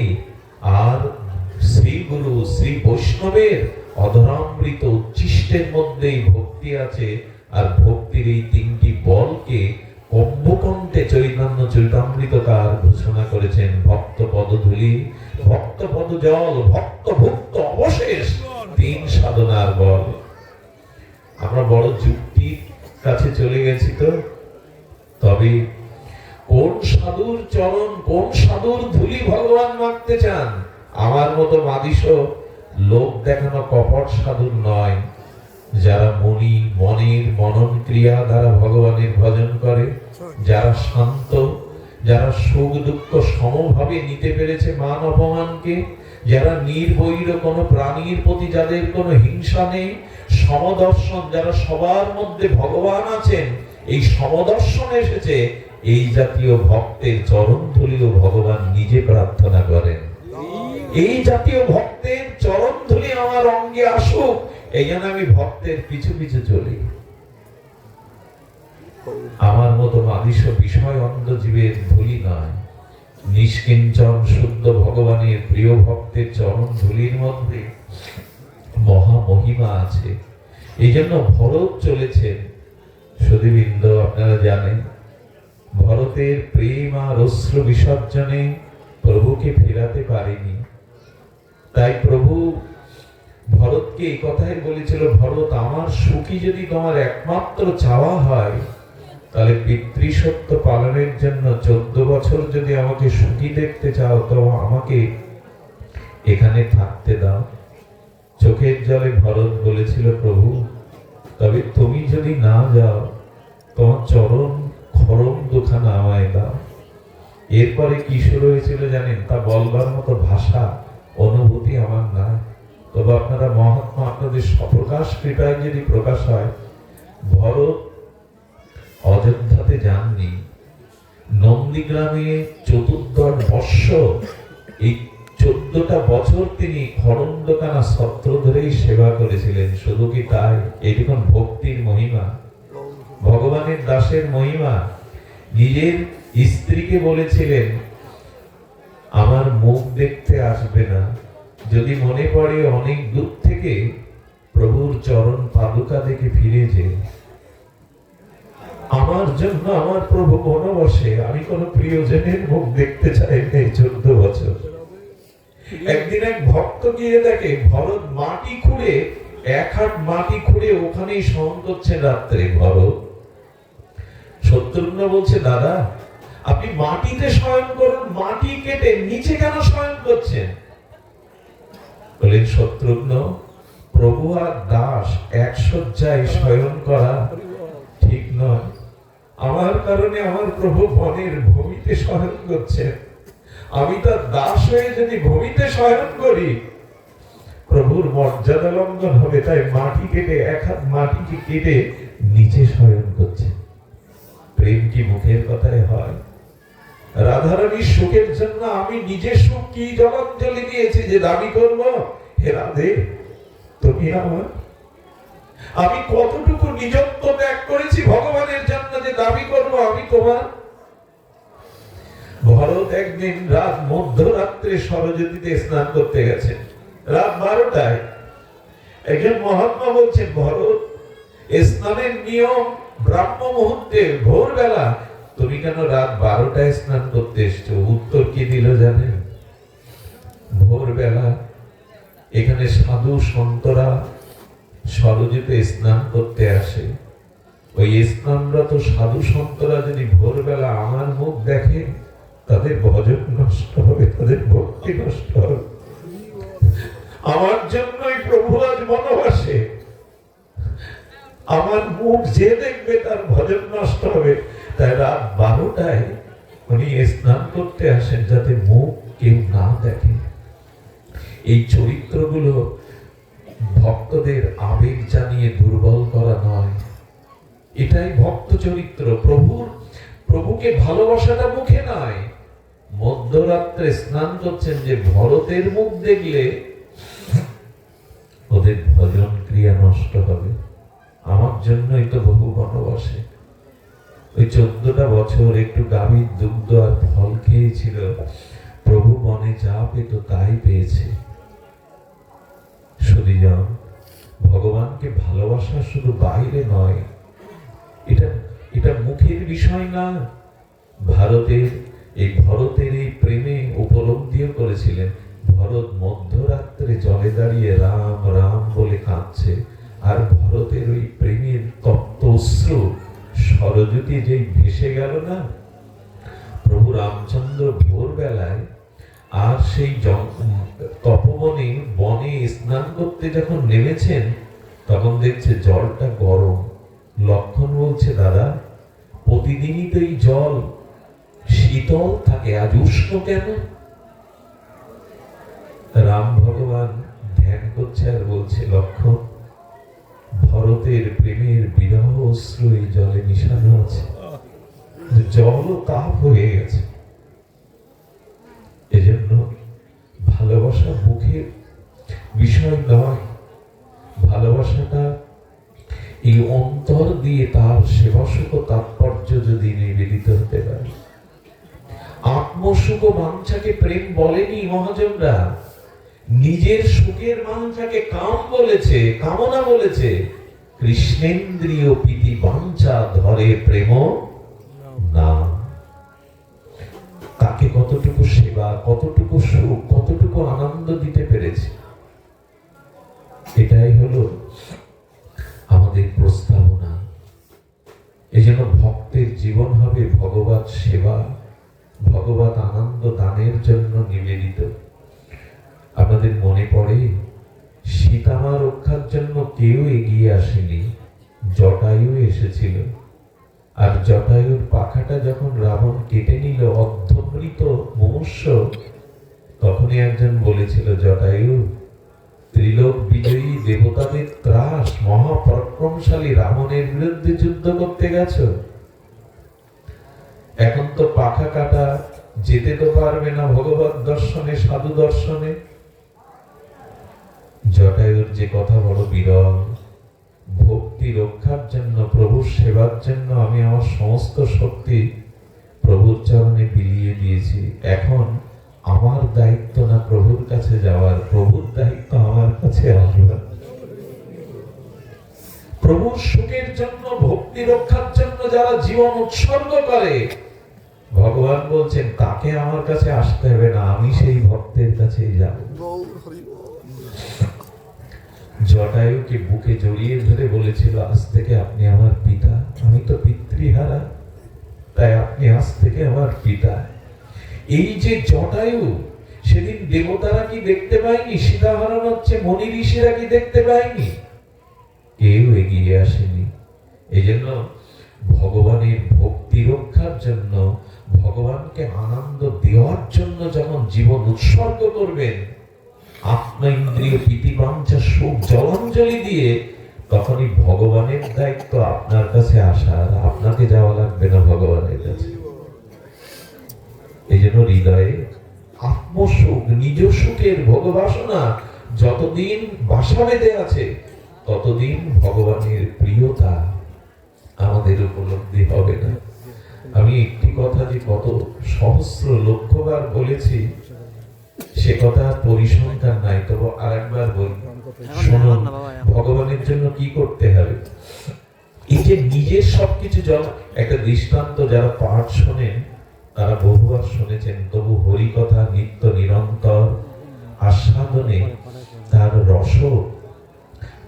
আর শ্রী গুরু শ্রী বৈষ্ণবের অধরামৃত উচ্ছিষ্টের মধ্যেই ভক্তি আছে। আর ভক্তির এই তিনটি বলকে কম্বকণ্ঠে চৈতন্য চরিতামৃতকার ঘোষণা করেছেন ভক্ত পদধূলি, ভক্ত পদ জল, ভক্ত ভুক্ত অবশেষ, তিন সাধনার বল। আমরা বড় যুক্তির কাছে চলে গেছি তো, তবে কোন সাধুর চরণ, কোন সাধুর ধুলি ভগবান মাগতে চান? আমার মতো মাদিস লোক দেখানো কপট সাধুর নয়, যারা মনি মনের মনন ক্রিয়া দ্বারা ভগবানের ভজন করে, যারা শান্ত, যারা সুখ দুঃখ সমভাবে নিতে পেরেছে মান অপমানকে, যারা নির্বৈর কোনো প্রাণীর প্রতি যাদের কোনো হিংসা নেই, সমদর্শন, যারা সবার মধ্যে ভগবান আছেন এই সমদর্শন এসেছে, এই জাতীয় ভক্তের চরণ ধুলিও ভগবান নিজে প্রার্থনা করেন। এই জাতীয় ভক্তের চরণ ধুলি আমার অঙ্গে আসুক, এই জন্য আমি ভক্তের পিছু পিছু চলি। আমার মতো মাদিস বিষয় অন্ধ জীবের ধুলি নয়, নিষ্কিঞ্চন শুদ্ধ ভগবানের প্রিয় ভক্তের চরণ ধুলির মধ্যে মহা মহিমা আছে। এই জন্য ভরত চলেছেন। সুধীবৃন্দ আপনারা জানেন ভরতের প্রেম আর অশ্রু বিসর্জনে প্রভুকে ফেরাতে পারেনি। তাই প্রভু ভরতকে এই কথাই বলেছিল, ভরত আমার সুখী যদি তোমার একমাত্র চাওয়া হয়, তাহলে পিতৃসত্য পালনের জন্য 14 বছর যদি আমাকে সুখী দেখতে চাও, তো আমাকে এখানে থাকতে দাও। চোখের জলে ভরত বলেছিল, প্রভু তবে তুমি যদি না যাও, তোমার চরণ খরম দুখানা আমায় দাও। এরপরে কি শুরু হয়েছিল জানেন? তা বলবার মতো ভাষা অনুভূতি আমার নাই। তবে আপনারা মহাত্মা আপনাদের সপ্রকাশ কৃপায় যদি প্রকাশ হয়, ভরত অযোধ্যাতে যাননি, নন্দীগ্রামে চতুর্দশ বর্ষ, এই 14টা বছর তিনি খরন্দকানা ছত্র ধরেই সেবা করেছিলেন। শুধু কি তাই? এটুকুন ভক্তির মহিমা, ভগবানের দাসের মহিমা। নিজের স্ত্রীকে বলেছিলেন, আমার মুখ দেখতে আসবে না, যদি মনে পড়ে অনেক দূর থেকে প্রভুর চরণ পাদুকা দেখে ফিরে যে। আমার জন্য আমার প্রভু বনবাসে, আমি কোন প্রিয়জনের মুখ দেখতে চাই না এই 14 বছর। একদিন এক ভক্ত গিয়ে দেখে ভরত মাটি খুঁড়ে, 1 হাত মাটি খুঁড়ে ওখানেই শয়ন করছে রাত্রে। ভরত শত্রুঘ্ন বলছে, দাদা আপনি মাটিতে শয়ন করুন, মাটি কেটে নিচে কেন শয়ন করছেন? বলেন, শত্রুঘ্ন প্রভু আর দাস এক শয্যায় শয়ন করা ঠিক নয়। আমার কারণে আমার প্রভু বনের ভূমিতে শয়ন করছেন। আমি তার দাস হয়ে যদি ভূমিতে শয়ন করি, প্রভুর মর্যাদা লঙ্ঘন হবে। তাই মাটি কেটে 1 হাত মাটিকে কেটে নিচে শয়ন করছে। প্রেম কি মুখের কথায় হয়? রাধারানীর সুখের জন্য আমি নিজের সুখ কি জলাঞ্জলি দিয়েছি যে দাবি করব, হে রাধে তুমি আমার। আমি কতটুকু নিজত্ব ত্যাগ করেছি ভগবানের জন্য যে দাবি করব আমি তোমার। ভরত একদিন রাত মধ্যরাত্রে সরস্বতীতে স্নান করতে গেছেন, রাত 12টায়। একজন মহাত্মা বলছেন, ভরত স্নানের নিয়ম ব্রাহ্ম মুহূর্তে ভোরবেলা, তুমি কেন রাত 12টায় স্নান করতে এসছো? উত্তর কি দিল জানেন? ভোরবেলা এখানে সাধু সন্তরা সরস্বতীতে স্নান করতে আসে। ওই স্নানরত সাধু সন্তরা যদি ভোরবেলা আমার মুখ দেখে, তাদের ভজন নষ্ট হবে, তাদের ভক্তি নষ্ট হবে। আমার জন্যই প্রভু আজ বনবাসে। আমার মুখ যে দেখবে তার ভজন নষ্ট হবে। তাই রাত 12টায় উনি স্নান করতে আসেন, যাতে মুখ কেউ না দেখে। এই চরিত্রগুলো ভক্তদের আবেগ জানিয়ে দুর্বল করা নয়, এটাই ভক্ত চরিত্র। প্রভুকে ভালোবাসাটা মুখে নয়। মধ্যরাত্রে স্নান করছেন যে ভরতের মুখ দেখলে ওদের ভজন ক্রিয়া নষ্ট হবে। আমার জন্যই তো বহু বনবাসে। ওই 14টা বছর একটু গাভীর দুগ্ধ আর ফল খেয়েছিল। প্রভু মনে যা পেত তাই পেয়েছে। শুধুজন ভগবানকে ভালোবাসা শুধু বাইরে নয়, এটা মুখের বিষয় না। ভরতের এই প্রেমে উপলব্ধিও করেছিলেন। ভরত মধ্যরাত্রে জলে দাঁড়িয়ে রাম রাম বলে কাঁদছে, আর ভরতের ওই প্রেমের তপ্তশ্রু সরস্বতী যেই ভেসে গেল না, প্রভু রামচন্দ্র ভোরবেলায় আর সেই তপবনে বনে স্নান করতে যখন নেমেছেন, তখন দেখছে জলটা গরম। লক্ষণ বলছে, দাদা প্রতিদিনই তো এই জল শীতল থাকে, আজ উষ্ণ কেন? রাম ভগবান ধ্যান করছে আর বলছে, লক্ষণ ভরতের প্রেমের বিরহ অশ্রু এই জলে মিশানো আছে, জলও তাপ হয়ে গেছে। এজন্য ভালোবাসা মুখের বিষয় নয়, ভালোবাসাটা এই অন্তর দিয়ে তার সেবাসুখ তাৎপর্য যদি নিবেদিত হতে পারে। আত্মসুখ বাঞ্ছাকে প্রেম বলেনি মহাজনরা, নিজের সুখের বাঞ্ছাকে কাম বলেছে, কামনা বলেছে। কৃষ্ণেন্দ্রিয় প্রীতি বাঞ্ছা ধরে প্রেম নাম। তাকে কতটুকু সেবা, কতটুকু সুখ, কতটুকু আনন্দ দিতে পেরেছে। এই জন্য ভক্তের জীবন হবে ভগবত সেবা, ভগবত আনন্দ দানের জন্য নিবেদিত। আপনাদের মনে পড়ে সীতামা রক্ষার জন্য কেউ এগিয়ে আসেনি, জটায়ু এসেছিল। আর জটায়ুর পাখাটা যখন রাবণ কেটে নিল অর্ধমৃত মুমূর্ষ, তখনই একজন বলেছিল, জটায়ু, ত্রিলোক বিজয়ী দেবতাদের ত্রাস মহাপরাক্রমশালী রাবণের বিরুদ্ধে যুদ্ধ করতে গেছ, এখন তো পাখা কাটা, যেতে তো পারবে না ভগবত দর্শনে, সাধু দর্শনে। জটায়ুর যে কথা বড় বিরল, ভক্তি রক্ষার জন্য, প্রভুর সেবার জন্য আমি আমার সমস্ত শক্তি প্রভুর চরণে বিলিয়ে দিয়েছি। এখন আমার দায়িত্ব না প্রভুর কাছে যাওয়ার, প্রভুর দায়িত্ব আমার কাছে আসবার। প্রভুর সুখের জন্য, ভক্তি রক্ষার জন্য যারা জীবন উৎসর্গ করে, ভগবান বলছেন তাকে আমার কাছে আসতে হবে না, আমি সেই ভক্তের কাছেই যাব। জটায়ুকে বুকে জড়িয়ে ধরে বলেছিল, আজ থেকে আপনি আমার পিতা, আমি তো পিতৃহারা, তাই আপনি আজ থেকে আমার পিতা। এই যে জটায়ু, সেদিন দেবতারা কি দেখতে পায়নি সীতা হরণ হচ্ছে? মনি ঋষিরা কি দেখতে পায়নি? কেউ এগিয়ে আসেনি। এই জন্য ভগবানের ভক্তি রক্ষার জন্য, ভগবানকে আনন্দ দেওয়ার জন্য যখন জীবন উৎসর্গ করবেন, আত্মা ইন্দ্রিয় প্রীতিবাঞ্ছা সুখ জলাঞ্জলি দিয়ে, তখনই ভগবানের দায়িত্ব আপনার কাছে আসার, আপনাকে যাওয়া লাগবে না ভগবানের কাছে। এই জন্য হৃদয়ে আত্মসুখ, নিজ সুখের ভোগবাসনা যতদিন বাসা বেঁধে আছে, ততদিন ভগবানের প্রিয়তা আমাদের উপলব্ধি হবে না। আমি একটি কথা যে কত সহস্র লক্ষবার বলেছি, সে কথা পরিসংখ্যান নাই, তবে আরেকবার বলি শুনুন। ভগবানের জন্য কি করতে হবে? এই যে নিজের সবকিছু, একটা দৃষ্টান্ত যারা পাঠ শোনেন তারা বহুবার শুনেছেন, তবু হরি কথা নিত্য নিরন্তর আস্বাদনে তার রস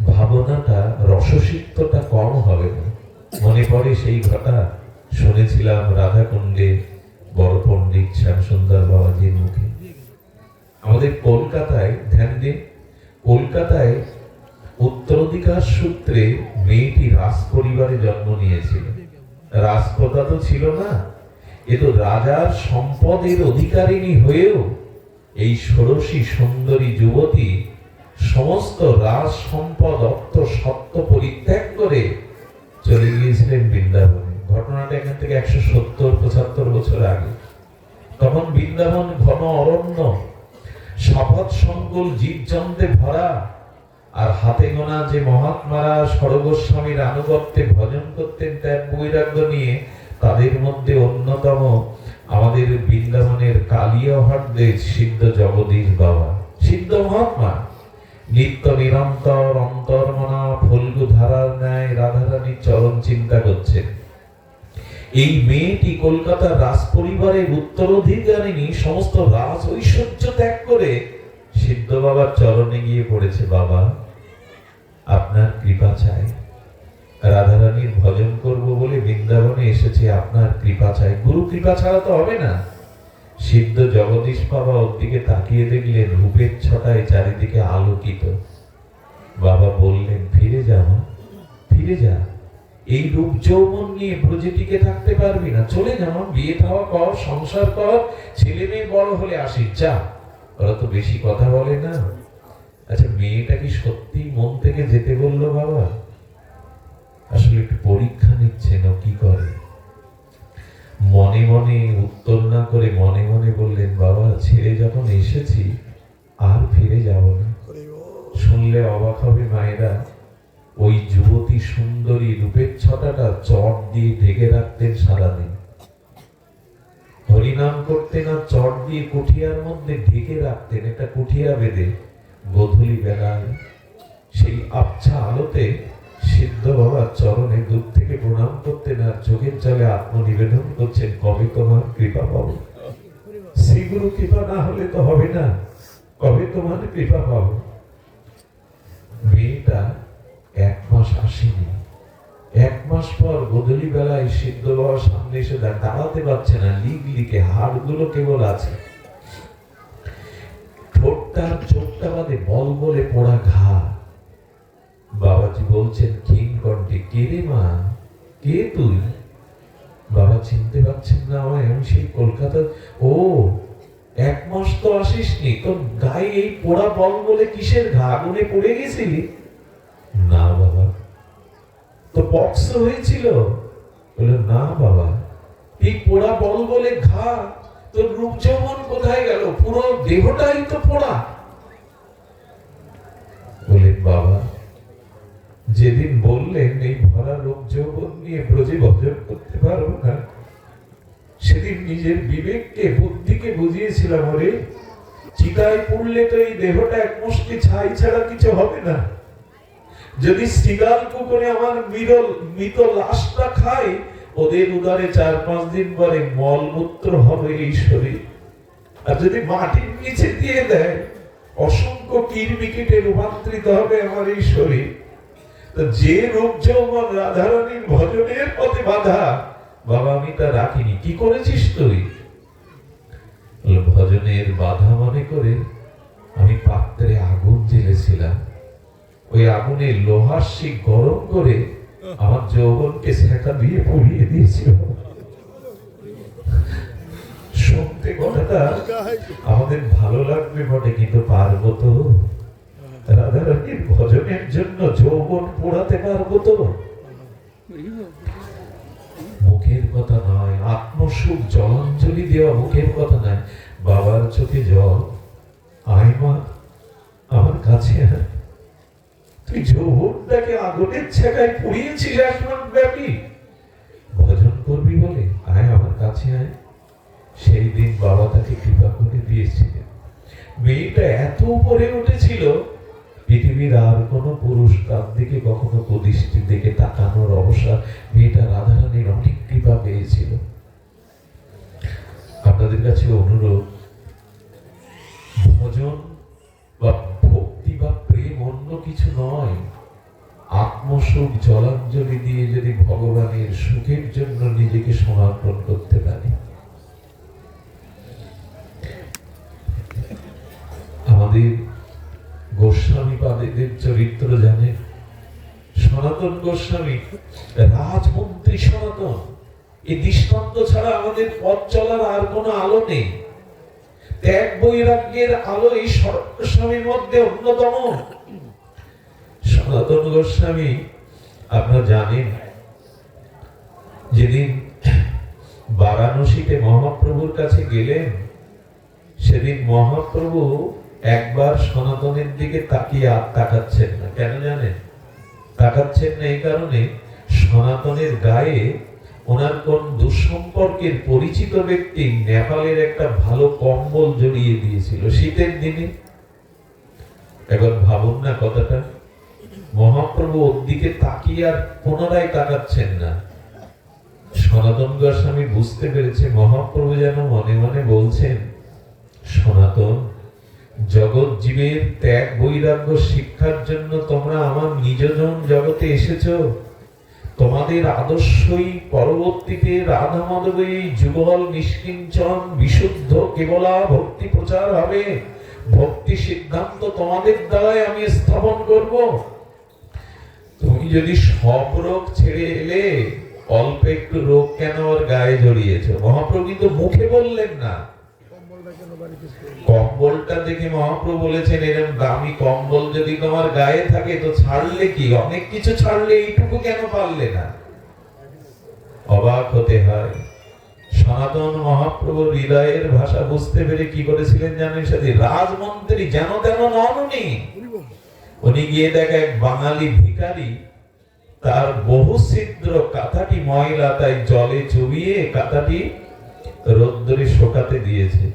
ভাবনাটা, রসসিক্তটা কম হবে না। মনে পড়ে সেই কথা শুনেছিলাম রাধাকুণ্ডে বড় পণ্ডিত শ্যামসুন্দর বাবাজির মুখে। আমাদের কলকাতায়, ধ্যান দিন, কলকাতায় উত্তরাধিকার সূত্রে মেয়েটি রাজ পরিবারে জন্ম নিয়েছিল। রাজপ্রথা তো ছিল না, এ তো রাজার সম্পদের অধিকারিণী হয়েও এই ষোড়শী সুন্দরী যুবতী সমস্ত রাজ সম্পদ, অর্থ সত্ত্ব পরিত্যাগ করে চলে গিয়েছিলেন বৃন্দাবনে। ঘটনাটা এখান থেকে 170-75 বছর আগে। তখন বৃন্দাবন ঘন অরণ্য, শপথ সংকুল জীবজন্তুতে ভরা, আর হাতে গোনা যে মহাত্মারা সরগোস্বামীর আনুগত্যে ভজন করতেন ত্যাগ বৈরাগ্য নিয়ে, তাদের মধ্যে অন্যতম আমাদের বৃন্দাবনের কালিয়াহাটদের সিদ্ধ জগদীশ বাবা, সিদ্ধ মহাত্মা, নিত্য নিরন্তর অন্তর্মনা ফল্গু ধারার ন্যায় রাধারানীর চরণ চিন্তা করছেন। এই মেয়েটি কলকাতার রাজ পরিবারের উত্তরাধিকারিণী, সমস্ত রাজ ঐশ্বর্য ত্যাগ করে সিদ্ধ বাবার চরণে গিয়ে পড়েছে, বাবা আপনার কৃপা চাই, রাধারানীর ভজন করব বলে বৃন্দাবনে এসেছে, আপনার কৃপা চাই, গুরু কৃপা ছাড়া তো হবে না। সিদ্ধ জগদীশ বাবা ওর দিকে তাকিয়ে দেখলেন রূপের ছটায় চারিদিকে আলোকিত। বাবা বললেন, ফিরে যা মা, ফিরে যা, এই রূপ যৌবন নিয়ে ব্রজে টিকে থাকতে পারবি না, চলে যা মা, বিয়ে খাওয়া কর, সংসার কর, ছেলে মেয়ে বড় হলে আসিস, যা। ওরা তো বেশি কথা বলে না। আচ্ছা, মেয়েটা কি সত্যি মন থেকে যেতে বললো বাবা? আসলে একটু পরীক্ষা নিচ্ছেন ও কি করে। মনে মনে উত্তর না করে মনে মনে বললেন, বাবা ছেড়ে যখন এসেছি আর ফিরে যাব না। শুনলে অবাক হবে মায়েরা, ওই যুবতী সুন্দরী রূপের ছটাটা চট দিয়ে ঢেকে রাখতেন সারাদিন। হরিনাম করতেন আর চট দিয়ে কুঠিয়ার মধ্যে ঢেকে রাখতেন, একটা কুঠিয়া বেঁধে। গোধূলি বেলায় সেই আবছা আলোতে সিদ্ধ বাবার চরণে দূর থেকে প্রণাম করতেন আর চোখের জলে আত্মনিবেদন করছেন, কবে তোমার কৃপা পাবো? শ্রীগুরু কৃপা না হলে তো হবে না, কবে তোমার কৃপা পাবো? মেয়েটা 1 মাস আসেনি, এক মাস পর গোধূলি বেলায় সিদ্ধ বাবার সামনে এসে দাঁড়াতে পারছে না, লিখে হাড়গুলো কেবল আছে, ঠোঁটটা চোখটা বাদে বল বলে পড়া ঘা। বাবাজি বলছেন ক্ষীণ কণ্ঠে, কে রে মা, কে তুই? বাবা চিনতে পারছেন না আমায়, আমি সেই কলকাতা। ও, এক মাস তো আসিসনি, তোর গায়ে এই পোড়া বল বলে কিসের ঘা? আগুনে পড়ে গেছিলি? না বাবা। তো পক্স হয়েছিল? বলে না বাবা। এই পোড়া বল বলে ঘা, তোর রূপ যৌবন কোথায় গেল? পুরো দেহটাই তো পোড়া। বলে বাবা, যেদিন বললেন এই ভরা রূপ যৌবন নিয়ে ব্রজে ভজন করতে পারবো না, সেদিন নিজের বিবেককে বুদ্ধিকে বুঝিয়েছিলাম, ওরে চিতায় পড়লে তো এই দেহটা এক মুষ্টি ছাই ছাড়া কিছু হবে না। যদি শৃগাল কুকুরে আমার মৃত লাশটা খায়, ওদের উদারে 4-5 দিন পরে মলমূত্র হবে এই শরীর। আর যদি মাটির নিচে দিয়ে দেয়, অসংখ্য কীটবিকীটে রূপান্তরিত হবে আমার এই শরীর। তো যে রূপ যৌবন রাধারানীর ভজনের পথে বাধা, বাবা আমি তা রাখিনি। কি করেছিস তুই? ভজনের বাধা মনে করে আমি পাত্রে আগুন জ্বেলেছিলাম, ওই আগুনে লোহার শিক গরম করে আমার যৌবনকে সেকা দিয়ে পুড়িয়ে দিয়েছিল। শুনতে কথাটা আমাদের ভালো লাগবে বটে, কিন্তু পারবো তো? রাধারানীর ভজনের জন্য যৌবন পোড়াতে পারবো তো? মুখের কথা নয়, আত্মসুখ জলাঞ্জলি দেওয়া মুখের কথা নয়। বাবার চোখে জল। আয় মা, আমার কাছে আয়। তুই যৌবনটাকে আগুনের ছেকায় পুড়িয়েছিস এক মাস ব্যাপী, ভজন করবি বলে আয় আমার কাছে আয়। সেই দিন বাবা তাকে কৃপা করে দিয়েছিলেন। মেয়েটা এত উপরে উঠেছিল, পৃথিবীর আর কোন পুরুষ তার দিকে কখনো কুদৃষ্টি দিকে তাকানোর অবসর মেয়েটা রাধারানীর অনেক কৃপা পেয়েছিল। আপনাদের কাছে অনুরোধ, ভজন বা ভক্তি বা প্রেম অন্য কিছু নয়। আত্মসুখ জলাঞ্জলি দিয়ে যদি ভগবানের সুখের জন্য নিজেকে সমর্পণ করতে পারি। আমাদের গোস্বামী পাদেদের চরিত্র জানেন? সনাতন গোস্বামী রাজমন্ত্রী সনাতন। এই দৃষ্টান্ত ছাড়া আমাদের পথ চলার আর কোনো আলো নেই। ত্যাগ বৈরাগ্যের আলো এই গোস্বামীর মধ্যে অন্যতম। সনাতন গোস্বামী আপনারা জানেন, যেদিন বারাণসীতে মহাপ্রভুর কাছে গেলেন, সেদিন মহাপ্রভু একবার সনাতনের দিকে তাকিয়ে আর তাকাচ্ছেন না। কেন জানেন? তাকাচ্ছেন না এই কারণে, সনাতনের গায়ে ওনার কোন দুঃসম্পর্কের পরিচিত ব্যক্তি নেপালের একটা ভালো কম্বল জড়িয়ে দিয়েছিল শীতের দিনে। এবার ভাবুন না কথাটা, মহাপ্রভু ওর দিকে তাকিয়ে আর পুনরায় তাকাচ্ছেন না। সনাতন গোস্বামী বুঝতে পেরেছে মহাপ্রভু যেন মনে মনে বলছেন, সনাতন, জগৎ জীবের ত্যাগ বৈরাগ্য শিক্ষার জন্য তোমরা আমার নিজজন জগতে এসেছো। তোমাদের আদর্শই পরবর্তীতে রাধা মাধবের যুগল নিষ্কিঞ্চন বিশুদ্ধ কেবলা ভক্তি প্রচার হবে। ভক্তি সিদ্ধান্ত তোমাদের দ্বারাই আমি স্থাপন করব। তুমি যদি সব রোগ ছেড়ে এলে, অল্প একটু রোগ কেন ওর গায়ে জড়িয়েছো? মহাপ্রভু কিন্তু মুখে বললেন না। কম্বলটা দেখে মহাপ্রভু বলেছেন, এরকম দামি কম্বল যদি তোমার গায়ে থাকে তো ছাড়লে কি? অনেক কিছু ছাড়লে, এইটুকু কেন পারলে না? অবাক হতে হয়। সনাতন মহাপ্রভুর হৃদয়ের ভাষা বুঝতে পেরে কি করেছিলেন জানেন? সেদিন রাজমন্ত্রী যেন তেন নন উনি। উনি গিয়ে দেখে এক বাঙালি ভিখারি, তার বহু ছিদ্র কাঁথাটি ময়লা, তাই জলে চুবিয়ে কাঁথাটি রোদ্দুরে শুকাতে দিয়েছে।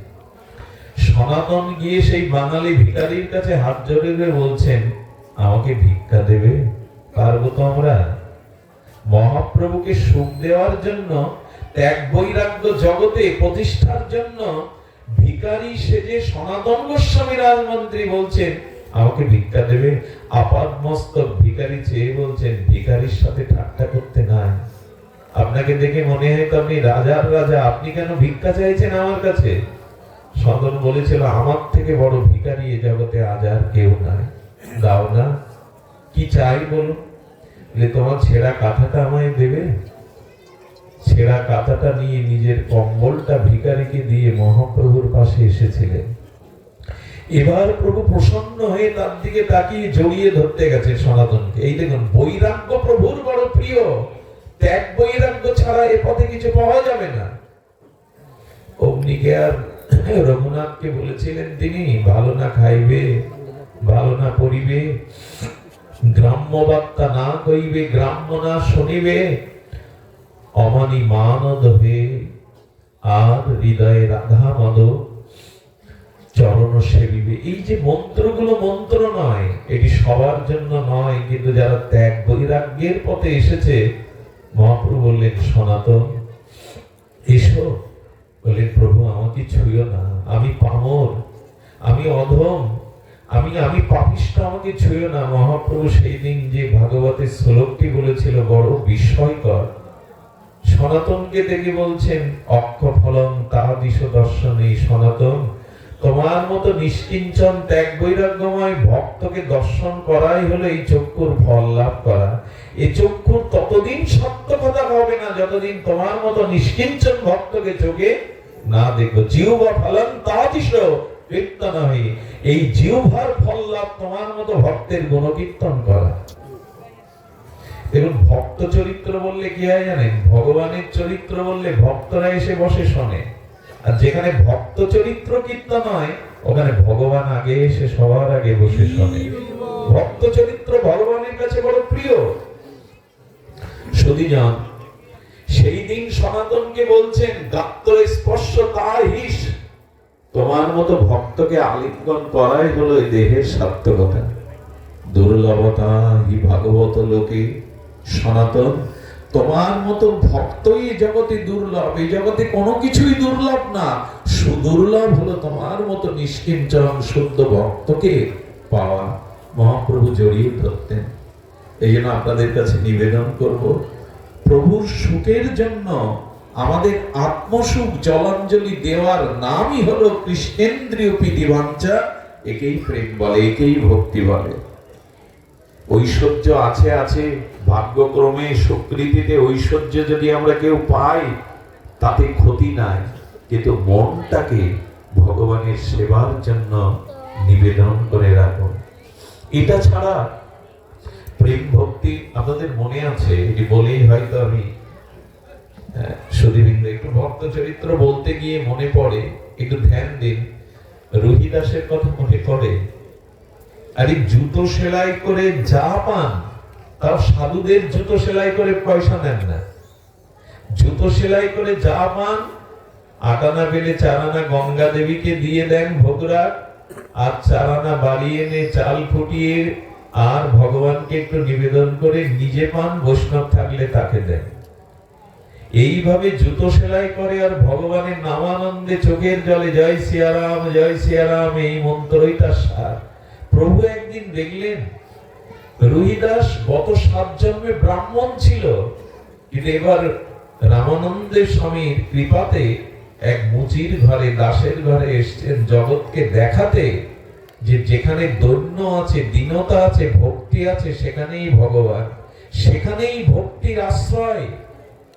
সনাতন গিয়ে সেই বাঙালি ভিখারির কাছে হাত জোড়ে বলছেন, আমাকে ভিক্ষা দেবে? পারবো তো আমরা। মহাপ্রভুকে সুখ দেওয়ার জন্য, ত্যাগ বৈরাগ্য জগতে প্রতিষ্ঠার জন্য ভিখারি সেজে সনাতন গোস্বামী রাজমন্ত্রী বলছেন, আমাকে ভিক্ষা দেবে? আপাদ মস্তক ভিখারি চেয়ে বলছেন, ভিখারির সাথে ঠাট্টা করতে নাই। আপনাকে দেখে মনে হয় তো আপনি রাজার রাজা, আপনি কেন ভিক্ষা চাইছেন আমার কাছে? সদন বলেছিল, আমার থেকে বড় ভিখারি এ জগতে আজ আর কেউ নাই, দাও না। কি চাই বলুন? তোমার ছেঁড়া কাঁথাটা আমায় দেবে। ছেঁড়া কাঁথাটা নিয়ে নিজের কম্বলটা ভিখারিকে দিয়ে মহাপ্রভুর পাশে এসেছিলেন। এবার প্রভু প্রসন্ন হয়ে তার দিকে তাকিয়ে জড়িয়ে ধরতে গেছে সনাতনকে। এই দেখুন, বৈরাগ্য প্রভুর বড় প্রিয়। ত্যাগ বৈরাগ্য ছাড়া এ পথে কিছু পাওয়া যাবে না। অগ্নিকে আর রঘুনাথকে বলেছিলেন তিনি, ভালো না খাইবে, ভালো না পড়িবে, গ্রাম্য বার্তা না কইবে, গ্রাম্য না শুনিবে, অমানি মানদ হয়ে আর হৃদয়ে রাধা মদ চরণ সেবিবে। এই যে মন্ত্রগুলো মন্ত্র নয়, এটি সবার জন্য নয়, কিন্তু যারা ত্যাগ বৈরাগ্যের পথে এসেছে, মহাপ্রভু বললেন, সনাতন এসো। বললেন, প্রভু আমাকে ছুঁয়ো না, আমি পামর, আমি অধম, আমি পাপিষ্ঠ, আমাকে ছুঁয়ো না। মহাপ্রভু সেই দিন যে ভাগবতের শ্লোকটি বলেছিল, বড় বিস্ময়কর। সনাতনকে দেখে বলছেন, অক্ষ ফলং তাহাদিশ দর্শনে, সনাতন তোমার মতো নিষ্কিঞ্চন ত্যাগ বৈরাগ্যময় ভক্তকে দর্শন করাই হলো এই চক্ষুর ফল লাভ করা। এই চক্ষুর ততদিন সত্য কথা হবে না যতদিন তোমার মতো নিষ্কিঞ্চন ভক্তকে চোখে না দেখো। জিহ্বা ফলং তাহাদিশ কীর্তনহি, এই জিহ্বার ফল লাভ তোমার মতো ভক্তের গুণকীর্তন করা। দেখুন, ভক্ত চরিত্র বললে কি হয় জানেন? ভগবানের চরিত্র বললে ভক্তরা এসে বসে শোনে, আর যেখানে ভক্ত চরিত্র কীর্তন হয়, ওখানে ভগবান আগে এসে সবার আগে বসে শোনে। ভক্ত চরিত্র ভগবানের কাছে বড় প্রিয়। সুধীজন সেই দিন সনাতনকে বলছেন, গাত্র স্পর্শ তাহিস, তোমার মতো ভক্তকে আলিঙ্গন করাই হলো এই দেহের সার্থকতা। দুর্লভতা হি ভাগবত লোকে, সনাতন তোমার মতো ভক্তই এই জগতে দুর্লভ। এই জগতে কোনো কিছুই দুর্লভ না, সুদুর্লভ হলো তোমার মতো নিষ্কিঞ্চন শুদ্ধ ভক্তকে পাওয়া। মহাপ্রভু জড়িয়ে ধরতেন। এই জন্য আপনাদের কাছে নিবেদন করব, প্রভুর সুখের জন্য আমাদের আত্মসুখ জলাঞ্জলি দেওয়ার নামই হলো কৃষ্ণেন্দ্রীয় প্রীতিবাঞ্ছা। একেই প্রেম বলে, একেই ভক্তি বলে। ঐশ্বর্য আছে আছে, ভাগ্যক্রমে সুকৃতিতে ঐশ্বর্য যদি আমরা কেউ পাই তাতে ক্ষতি নাই, কিন্তু মনটাকে ভগবানের সেবার জন্য নিবেদন করে রাখুন। এটা ছাড়া প্রেম ভক্তি আপনাদের মনে আছে, এটি বলেই হয়তো আমি সুধীবৃন্দ একটু ভক্ত চরিত্র বলতে গিয়ে মনে পড়ে, একটু ধ্যান দিন, রোহিদাসের কথা মনে পড়ে। আরে জুতো সেলাই করে যা পান, তাও সাধুদের জুতো সেলাই করে পয়সা নেন না। জুতো সেলাই করে যা পান, 8 আনা পেলে 4 আনা গঙ্গা দেবীকে দিয়ে দেন ভোগরাগ, আর 4 আনা বাড়ি এনে চাল ফুটিয়ে আর ভগবানকে একটু নিবেদন করে নিজে পান, বৈষ্ণব থাকলে তাকে দেন। এইভাবে জুতো সেলাই করে আর ভগবানের নামানন্দে চোখের জলে জয় সিয়ারাম জয় সিয়ারাম, এই মন্ত্রই তার সার। প্রভু একদিন দেখলেন রোহিদাস গত 7 জন্মে ব্রাহ্মণ ছিল, কিন্তু এবার রামানন্দের স্বামীর কৃপাতে এক মুচির ঘরে, দাসের ঘরে এসেছেন জগৎকে দেখাতে যে যেখানে দৈন্য আছে, দীনতা আছে, ভক্তি আছে, সেখানেই ভগবান, সেখানেই ভক্তির আশ্রয়।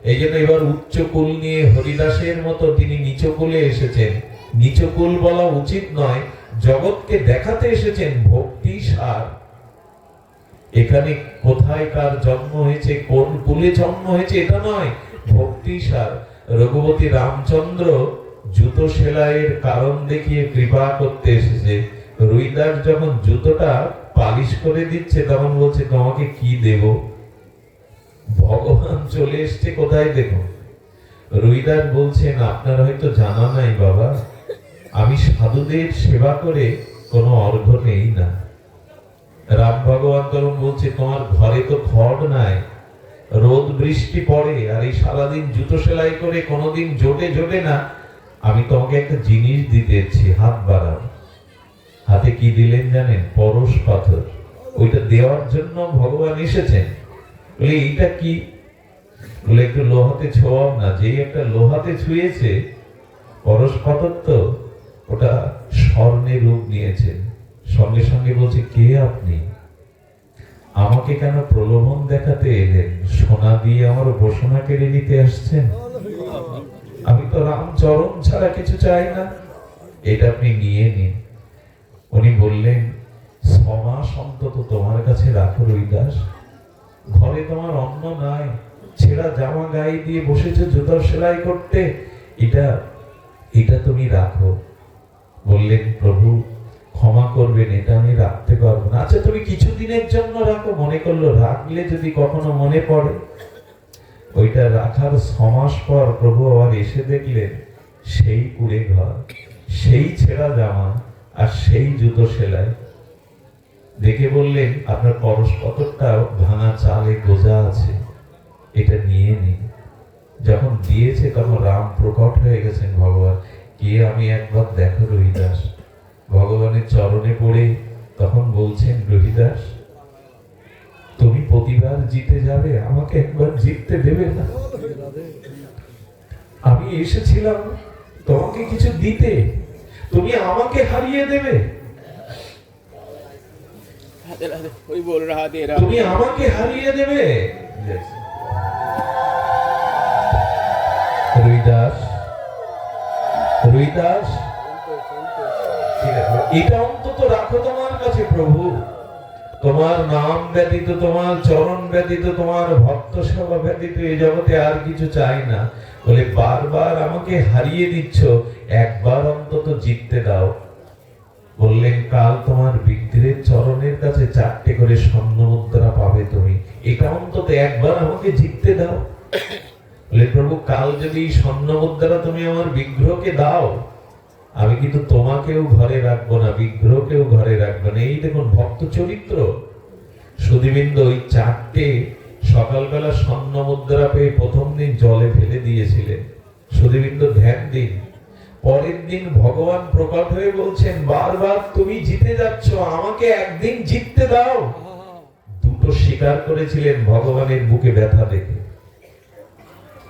এই জন্য এবার উচ্চকুল নিয়ে হরিদাসের মতো তিনি নিচকুলে এসেছেন। নিচকুল বলা উচিত নয়, জগৎকে দেখাতে এসেছেন ভক্তি সার। এখানে কোথায় কার জন্ম হয়েছে, কোন কুলে জন্ম হয়েছে এটা নয়, ভক্তি সার। রঘুপতি রামচন্দ্র জুতো সেলাইয়ের কারণ দেখিয়ে কৃপা করতে এসেছে। রোহিদাস যখন জুতোটা পালিশ করে দিচ্ছে তখন বলছে, তোমাকে কি দেব? ভগবান চলে এসছে কোথায় দেখো। রোহিদাস বলছেন, আপনার হয়তো জানা নাই বাবা, আমি সাধুদের সেবা করে কোনো অর্ঘ্য নেই না। রাম ভগবান তখন বলছে, তোমার ঘরে তো খড় নাই, রোদ বৃষ্টি পড়ে, আর এই সারাদিন জুতো সেলাই করে কোনোদিন জোটে না। আমি তোমাকে একটা জিনিস দিতেছি, হাত বাড়াও। হাতে কি দিলেন জানেন? পরশ পাথর। ওইটা দেওয়ার জন্য ভগবান এসেছেন। বলে এইটা কি? বলে একটু লোহাতে ছোঁয়াও না। যেই একটা লোহাতে ছুঁয়েছে, পরশ পাথর তো, ওটা স্বর্ণে রূপ নিয়েছেন। সঙ্গে সঙ্গে বলছে, কে আপনি? আমাকে কেন প্রলোভন দেখাতে এলেন? সোনা দিয়ে আমার উপাসনা কেড়ে নিতে আসছেন? আমি তো রামচরণ ছাড়া কিছু চাই না, এটা আপনি নিয়ে নিন। উনি বললেন, 6 মাস অন্তত তোমার কাছে রাখো রবিদাস। ঘরে তোমার অন্ন নাই, ছেঁড়া জামা গায়ে দিয়ে বসেছো জুতোর সেলাই করতে, এটা এটা তুমি রাখো। বললেন, প্রভু ক্ষমা করবেন, এটা আমি রাখতে পারবো না। আচ্ছা তুমি কিছুদিনের জন্য রাখো। মনে করলো রাখলে যদি কখনো মনে পড়ে। ওইটা রাখার 6 মাস পর প্রভু আবার এসে দেখলেন সেই কুড়ে ঘর, সেই ছেঁড়া জামা আর সেই জুতো সেলাই। দেখে বললেন, আপনার পরশ পাথরটা ভাঙা চালে গোজা আছে, এটা নিয়ে নিন। যখন দিয়েছে তখন রাম প্রকট হয়ে গেছেন। ভগবান কে আমি একবার দেখো রহিদাস। ভগবানের চরণে পড়ে তখন বলছেন, রহিদাস তুমি প্রতিবার জিতে যাবে, আমাকে একবার জিততে দেবে না? আমি এসেছিলাম তোমাকে কিছু দিতে, তুমি আমাকে হারিয়ে দেবে? তুমি আমাকে হারিয়ে দেবে? রহিদাস, রহিদাস এটা অন্তত রাখো তোমার কাছে প্রভু। তোমার নাম ব্যতীত, তোমার চরণ ব্যতীত, তোমার ভক্ত সেবা ব্যতীত এই জগতে আর কিছু চাই না। বলে বারবার আমাকে হারিয়ে দিচ্ছ, একবার অন্তত জিততে দাও। বললেন, কাল তোমার বিগ্রহের চরণের কাছে 4টে করে স্বর্ণ মুদ্রা পাবে তুমি, এটা অন্তত একবার আমাকে জিততে দাও। বলে প্রভু কাল যদি স্বর্ণ মুদ্রা তুমি আমার বিগ্রহকে দাও, আমি কিন্তু তোমাকেও ঘরে রাখবো না, বিগ্রহকেও ঘরে রাখবো না। এই দেখুন ভক্ত চরিত্র। সুধীবৃন্দ ওই 4টে সকালবেলা স্বর্ণ মুদ্রা পেয়ে প্রথম দিন জলে ফেলে দিয়েছিলেন। সুধীবৃন্দ ধ্যান দিন, পরের দিন ভগবান প্রকট হয়ে বলছেন, বারবার তুমি জিতে যাচ্ছ, আমাকে একদিন জিততে দাও। দুটো স্বীকার করেছিলেন ভগবানের বুকে ব্যথা দেখে।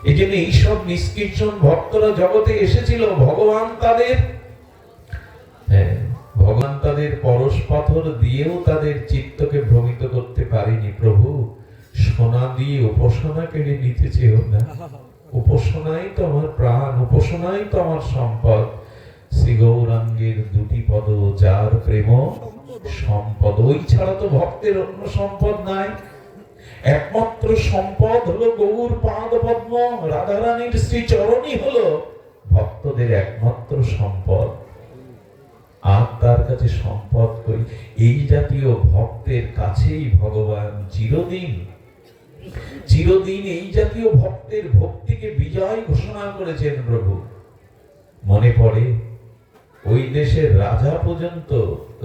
এই জন্য এইসব নিষ্কৃষণ ভক্তরা জগতে এসেছিল। ভগবান তাদের পরশ পাথর দিয়েও তাদের চিত্তকে ভ্রমিত করতে পারেনি। প্রভু সোনা দিয়ে উপাসনা কেড়ে নিতে চেও না। উপাসনাই তো আমার প্রাণ, উপাসনাই তো আমার সম্পদ। শ্রী গৌরাঙ্গের 2টি পদ, যার প্রেম সম্পদ। ওই ছাড়া তো ভক্তের অন্য সম্পদ নাই। একমাত্র সম্পদ হলো গৌর পাদ পদ্ম, রাধারানীর শ্রী চরণই হলো ভক্তদের একমাত্র সম্পদ। আর তার কাছে সম্পদ কই? এই জাতীয় ভক্তের কাছেই ভগবান চিরদিন চিরদিন এই জাতীয় ভক্তের ভক্তিকে বিজয় ঘোষণা করেছেন প্রভু। মনে পড়ে ওই দেশের রাজা পর্যন্ত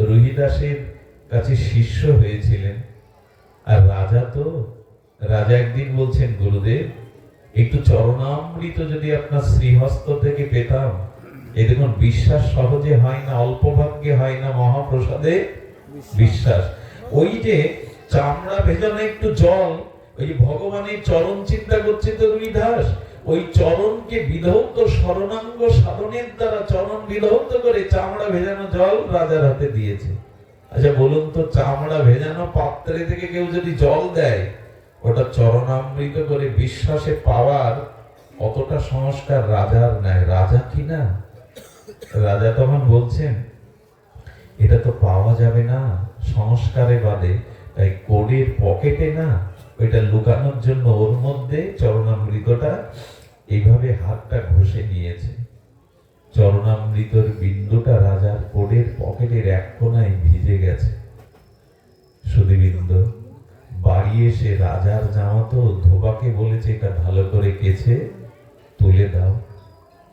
রহিদাসের কাছে শিষ্য হয়েছিলেন। আর রাজা একদিন বলছেন, গুরুদেব একটু চরণামৃত যদি আপনার শ্রীহস্ত থেকে পেতাম। এই দেখুন বিশ্বাস সহজে হয় না, অল্প ভাগ্যে হয় না, মহাপ্রসাদে বিশ্বাস। ওই যে চামড়া ভেজানো একটু জল, ওই যে ভগবানের চরণ চিন্তা করছে তো রহিদাস, ওই চরণকে বিধৌত শরণাঙ্গ সাধনের দ্বারা চরণ বিধৌত করে চামড়া ভেজানো জল রাজার হাতে দিয়েছে। আচ্ছা বলুন তো, চামড়া ভেজানো পাত্রে থেকে কেউ যদি জল দেয়, ওটা চরণামৃত করে বিশ্বাসে পাওয়ার অতটা সংস্কার রাজার নাই। রাজা কি না? রাজা তখন বলছেন, এটা তো পাওয়া যাবে না সংস্কারে বাদে, তাই কোডের পকেটে না, ওইটা লুকানোর জন্য ওর মধ্যে চরণামৃতটা এইভাবে হাতটা ঘষে নিয়েছে। চরণামৃতর বিন্দুটা রাজার কোডের পকেটের এক কোনায় ভিজে গেছে। সুধীবৃন্দ বাড়ি এসে রাজার জামা তো ধোবাকে বলেছে, এটা ভালো করে কেচে তুলে দাও।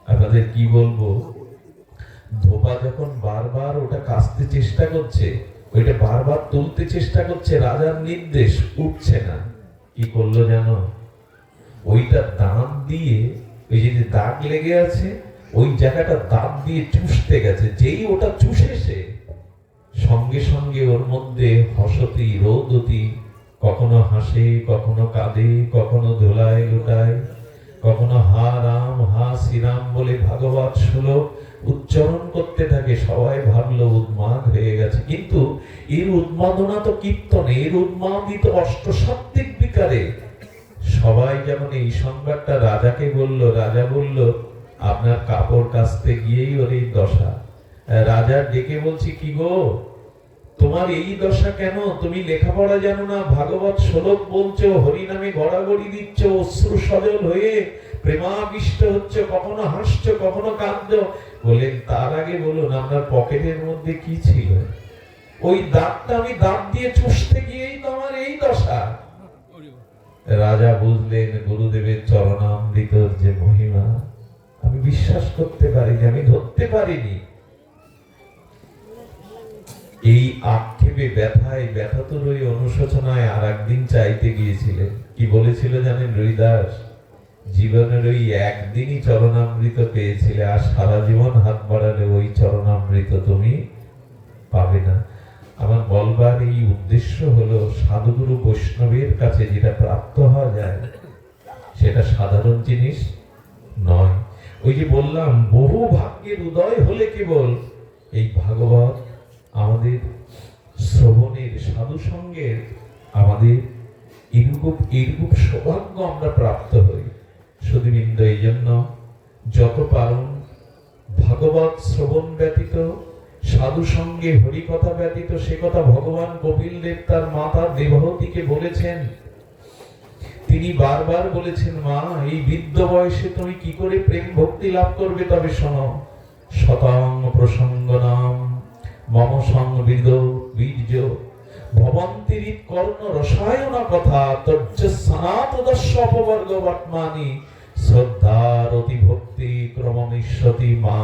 আপনাদের কি বলবো, ধোবা যখন বারবার ওটা কাচতে চেষ্টা করছে, ওইটা বারবার তুলতে চেষ্টা করছে, রাজার নির্দেশ উঠছে না। কি করলো জানো? ওইটা দাঁত দিয়ে, ওই যে দাগ লেগে আছে, ওই জায়গাটা দাঁত দিয়ে চুষতে গেছে। যেই ওটা চুষেছে, সঙ্গে সঙ্গে ওর মধ্যে হসতি রোদতি, কখনো হাসে, কখনো কাঁদে, কখনো দোলায় লুটায়, কখনো হা রাম হা শ্রীরাম বলে ভাগবত শ্লোক উচ্চারণ করতে থাকে। সবাই ভাবলো উন্মাদ হয়ে গেছে, কিন্তু এর উন্মাদনা তো কীর্তনে, এর উন্মাদিত অষ্টসাত্ত্বিক বিকারে। সবাই যখন এই সংবাদটা রাজাকে বলল, রাজা বলল আপনার কাপড় কাচতে গিয়েই ওর এই দশা। রাজা ডেকে বলছি, কি গো তোমার এই দশা কেন? তুমি লেখাপড়া জানো না, ভাগবত শ্লোক বলছো, হরিনামে গড়াগড়ি দিচ্ছ, অশ্রু সজল হয়ে প্রেমাবিষ্ট হচ্ছে, কখনো হাসছো কখনো কাঁদছো। বলেন তার আগে বলুন আপনার পকেটের মধ্যে কি ছিল? ওই দাঁতটা আমি দাঁত দিয়ে চুষতে গিয়েই তো আমার এই দশা। রাজা বুঝলেন গুরুদেবের চরণামৃতর যে মহিমা, আমি বিশ্বাস করতে পারিনি, আমি ধরতে পারিনি। এই আক্ষেপে ব্যথায় ব্যথাতুর ওই অনুশোচনায় আর একদিন চাইতে গিয়েছিলেন। কি বলেছিল জানেন রবিদাস? জীবনের ওই একদিনই চরণামৃত পেয়েছিলে, আর সারা জীবন হাত বাড়ালে ওই চরণামৃত তুমি পাবে না। আমার বলবার এই উদ্দেশ্য হলো, সাধুগুরু বৈষ্ণবের কাছে যেটা প্রাপ্ত হওয়া যায় সেটা সাধারণ জিনিস নয়। ওই যে বললাম, বহু ভাগ্যের উদয় হলে কেবল এই ভাগবত আমাদের শ্রবণের, সাধু সঙ্গের আমাদের এরূপ সৌভাগ্য আমরা প্রাপ্ত হই। সুধীবৃন্দ, এই জন্য যত পারুন ভাগবত শ্রবণ ব্যতীত, সাধু সঙ্গে হরিকথা ব্যতীত, সে কথা ভগবান কপিল দেব তার মাতা দেবহতীকে বলেছেন। তিনি বারবার বলেছেন, মা এই বৃদ্ধ বয়সে তুমি কি করে প্রেম ভক্তি লাভ করবে? তবে শোনো, শতাং প্রসঙ্গ নাম মম সংবিদ বীর্য ভবন্তিরিত কর্ণ রসায়ন কথা তজ্জ সনাতদস্য অপবর্গ বর্তমানি শ্রদ্ধার অতি ভক্তি ক্রমমিষ্যতি। মা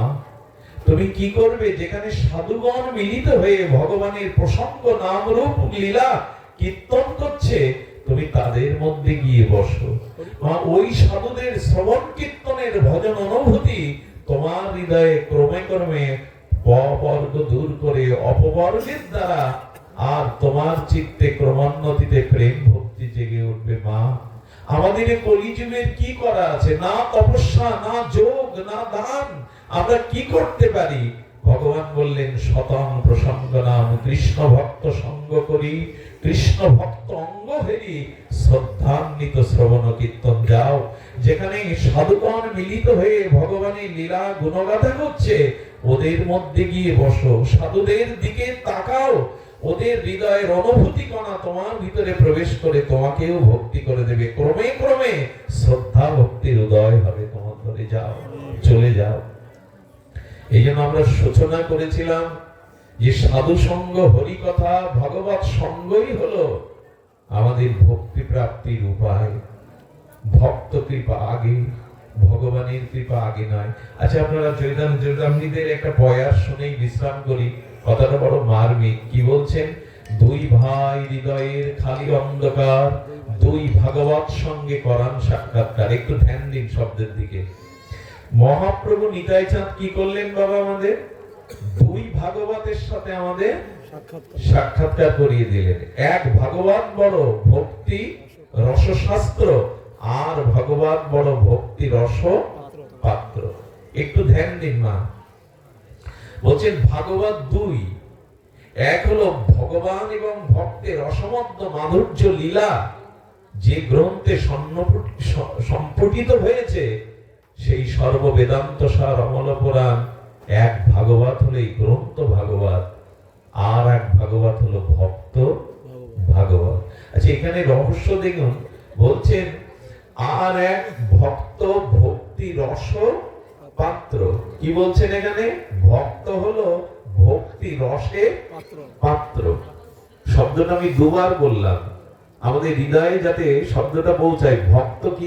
তুমি কি করবে যেখানে সাধুগণ মিলিত হয়ে ভগবানের প্রসঙ্গ নাম রূপ লীলা কীর্তন করছে? তুমি তাদের মধ্যে গিয়ে বসো। মা ওই সাধুদের শ্রবণ কীর্তনের ভজন অনুভূতি তোমার হৃদয়ে ক্রমে ক্রমে পবর্গ দূর করে অপবর্গের দ্বারা আর তোমার চিত্তে ক্রমোন্নতিতে প্রেম ভক্তি জেগে উঠবে। মা আমাদের কলিযুগের কি করা আছে? না তপস্যা, না যোগ, না দান, আমরা কি করতে পারি? ভগবান বললেন, শতং প্রসঙ্গ নাম কৃষ্ণ ভক্ত সঙ্গ করি, কৃষ্ণ ভক্ত অঙ্গ হেরি শ্রদ্ধান্বিত শ্রবণ কীর্তন যাও। যেখানে সাধুগণ মিলিত হয়ে ভগবানের লীলা গুণগাথা করছে, ওদের মধ্যে গিয়ে বসো, সাধুদের দিকে তাকাও, ওদের হৃদয়ের অনুভূতি কণা তোমার ভিতরে প্রবেশ করে তোমাকেও ভক্তি করে দেবে। ক্রমে ক্রমে শ্রদ্ধা ভক্তির উদয় হবে তোমার ধরে। যাও, চলে যাও। এই জন্য আমরা সূচনা করেছিলাম যে সাধু সঙ্গ, হরি কথা, ভগবত সঙ্গই হলো আমাদের ভক্তি প্রাপ্তির উপায়। ভক্ত কৃপা আগে, ভগবানের কৃপা আগে নয়। আচ্ছা, আপনারা জয়দামনিদের একটা বয়ার শুনেই বিশ্রাম করি। কথাটা বড় মার্মিক। কি বলছেন? দুই ভাই হৃদয়ের খালি অন্ধকার, দুই ভাগবত সঙ্গে করান সাক্ষাৎকার। একটু ধ্যান দিন শব্দের দিকে। মহাপ্রভু নিতাই চাঁদ কি করলেন বাবা? আমাদের দুই ভাগবতের সাথে আমাদের সাক্ষাৎকার করিয়ে দিলেন। এক ভাগবত বড় ভক্তি রসশাস্ত্র, আর ভগবত বড় ভক্তি রস পাত্র। একটু ধ্যান দিন মা। বলছেন ভাগবত দুই, এক হলো ভগবান এবং ভক্তের রসমধ্য মাধুর্য লীলা, যে গ্রন্থে সম্পুটিত হয়েছে সেই সর্ববেদান্ত সার অমল পুরাণ। এক ভাগবত হলো এই গ্রন্থ ভাগবত, আর এক ভাগবত হলো ভক্ত ভাগবত। আচ্ছা, এখানে রহস্য দেখুন। বলছেন আর এক ভক্ত ভক্তি রস পাত্র। কি বলছেন এখানে? ভক্ত হলো ভক্তি রসের পাত্র। শব্দটা আমি দুবার বললাম, আমাদের হৃদয়ে যাতে শব্দটা পৌঁছায়। ভক্ত কি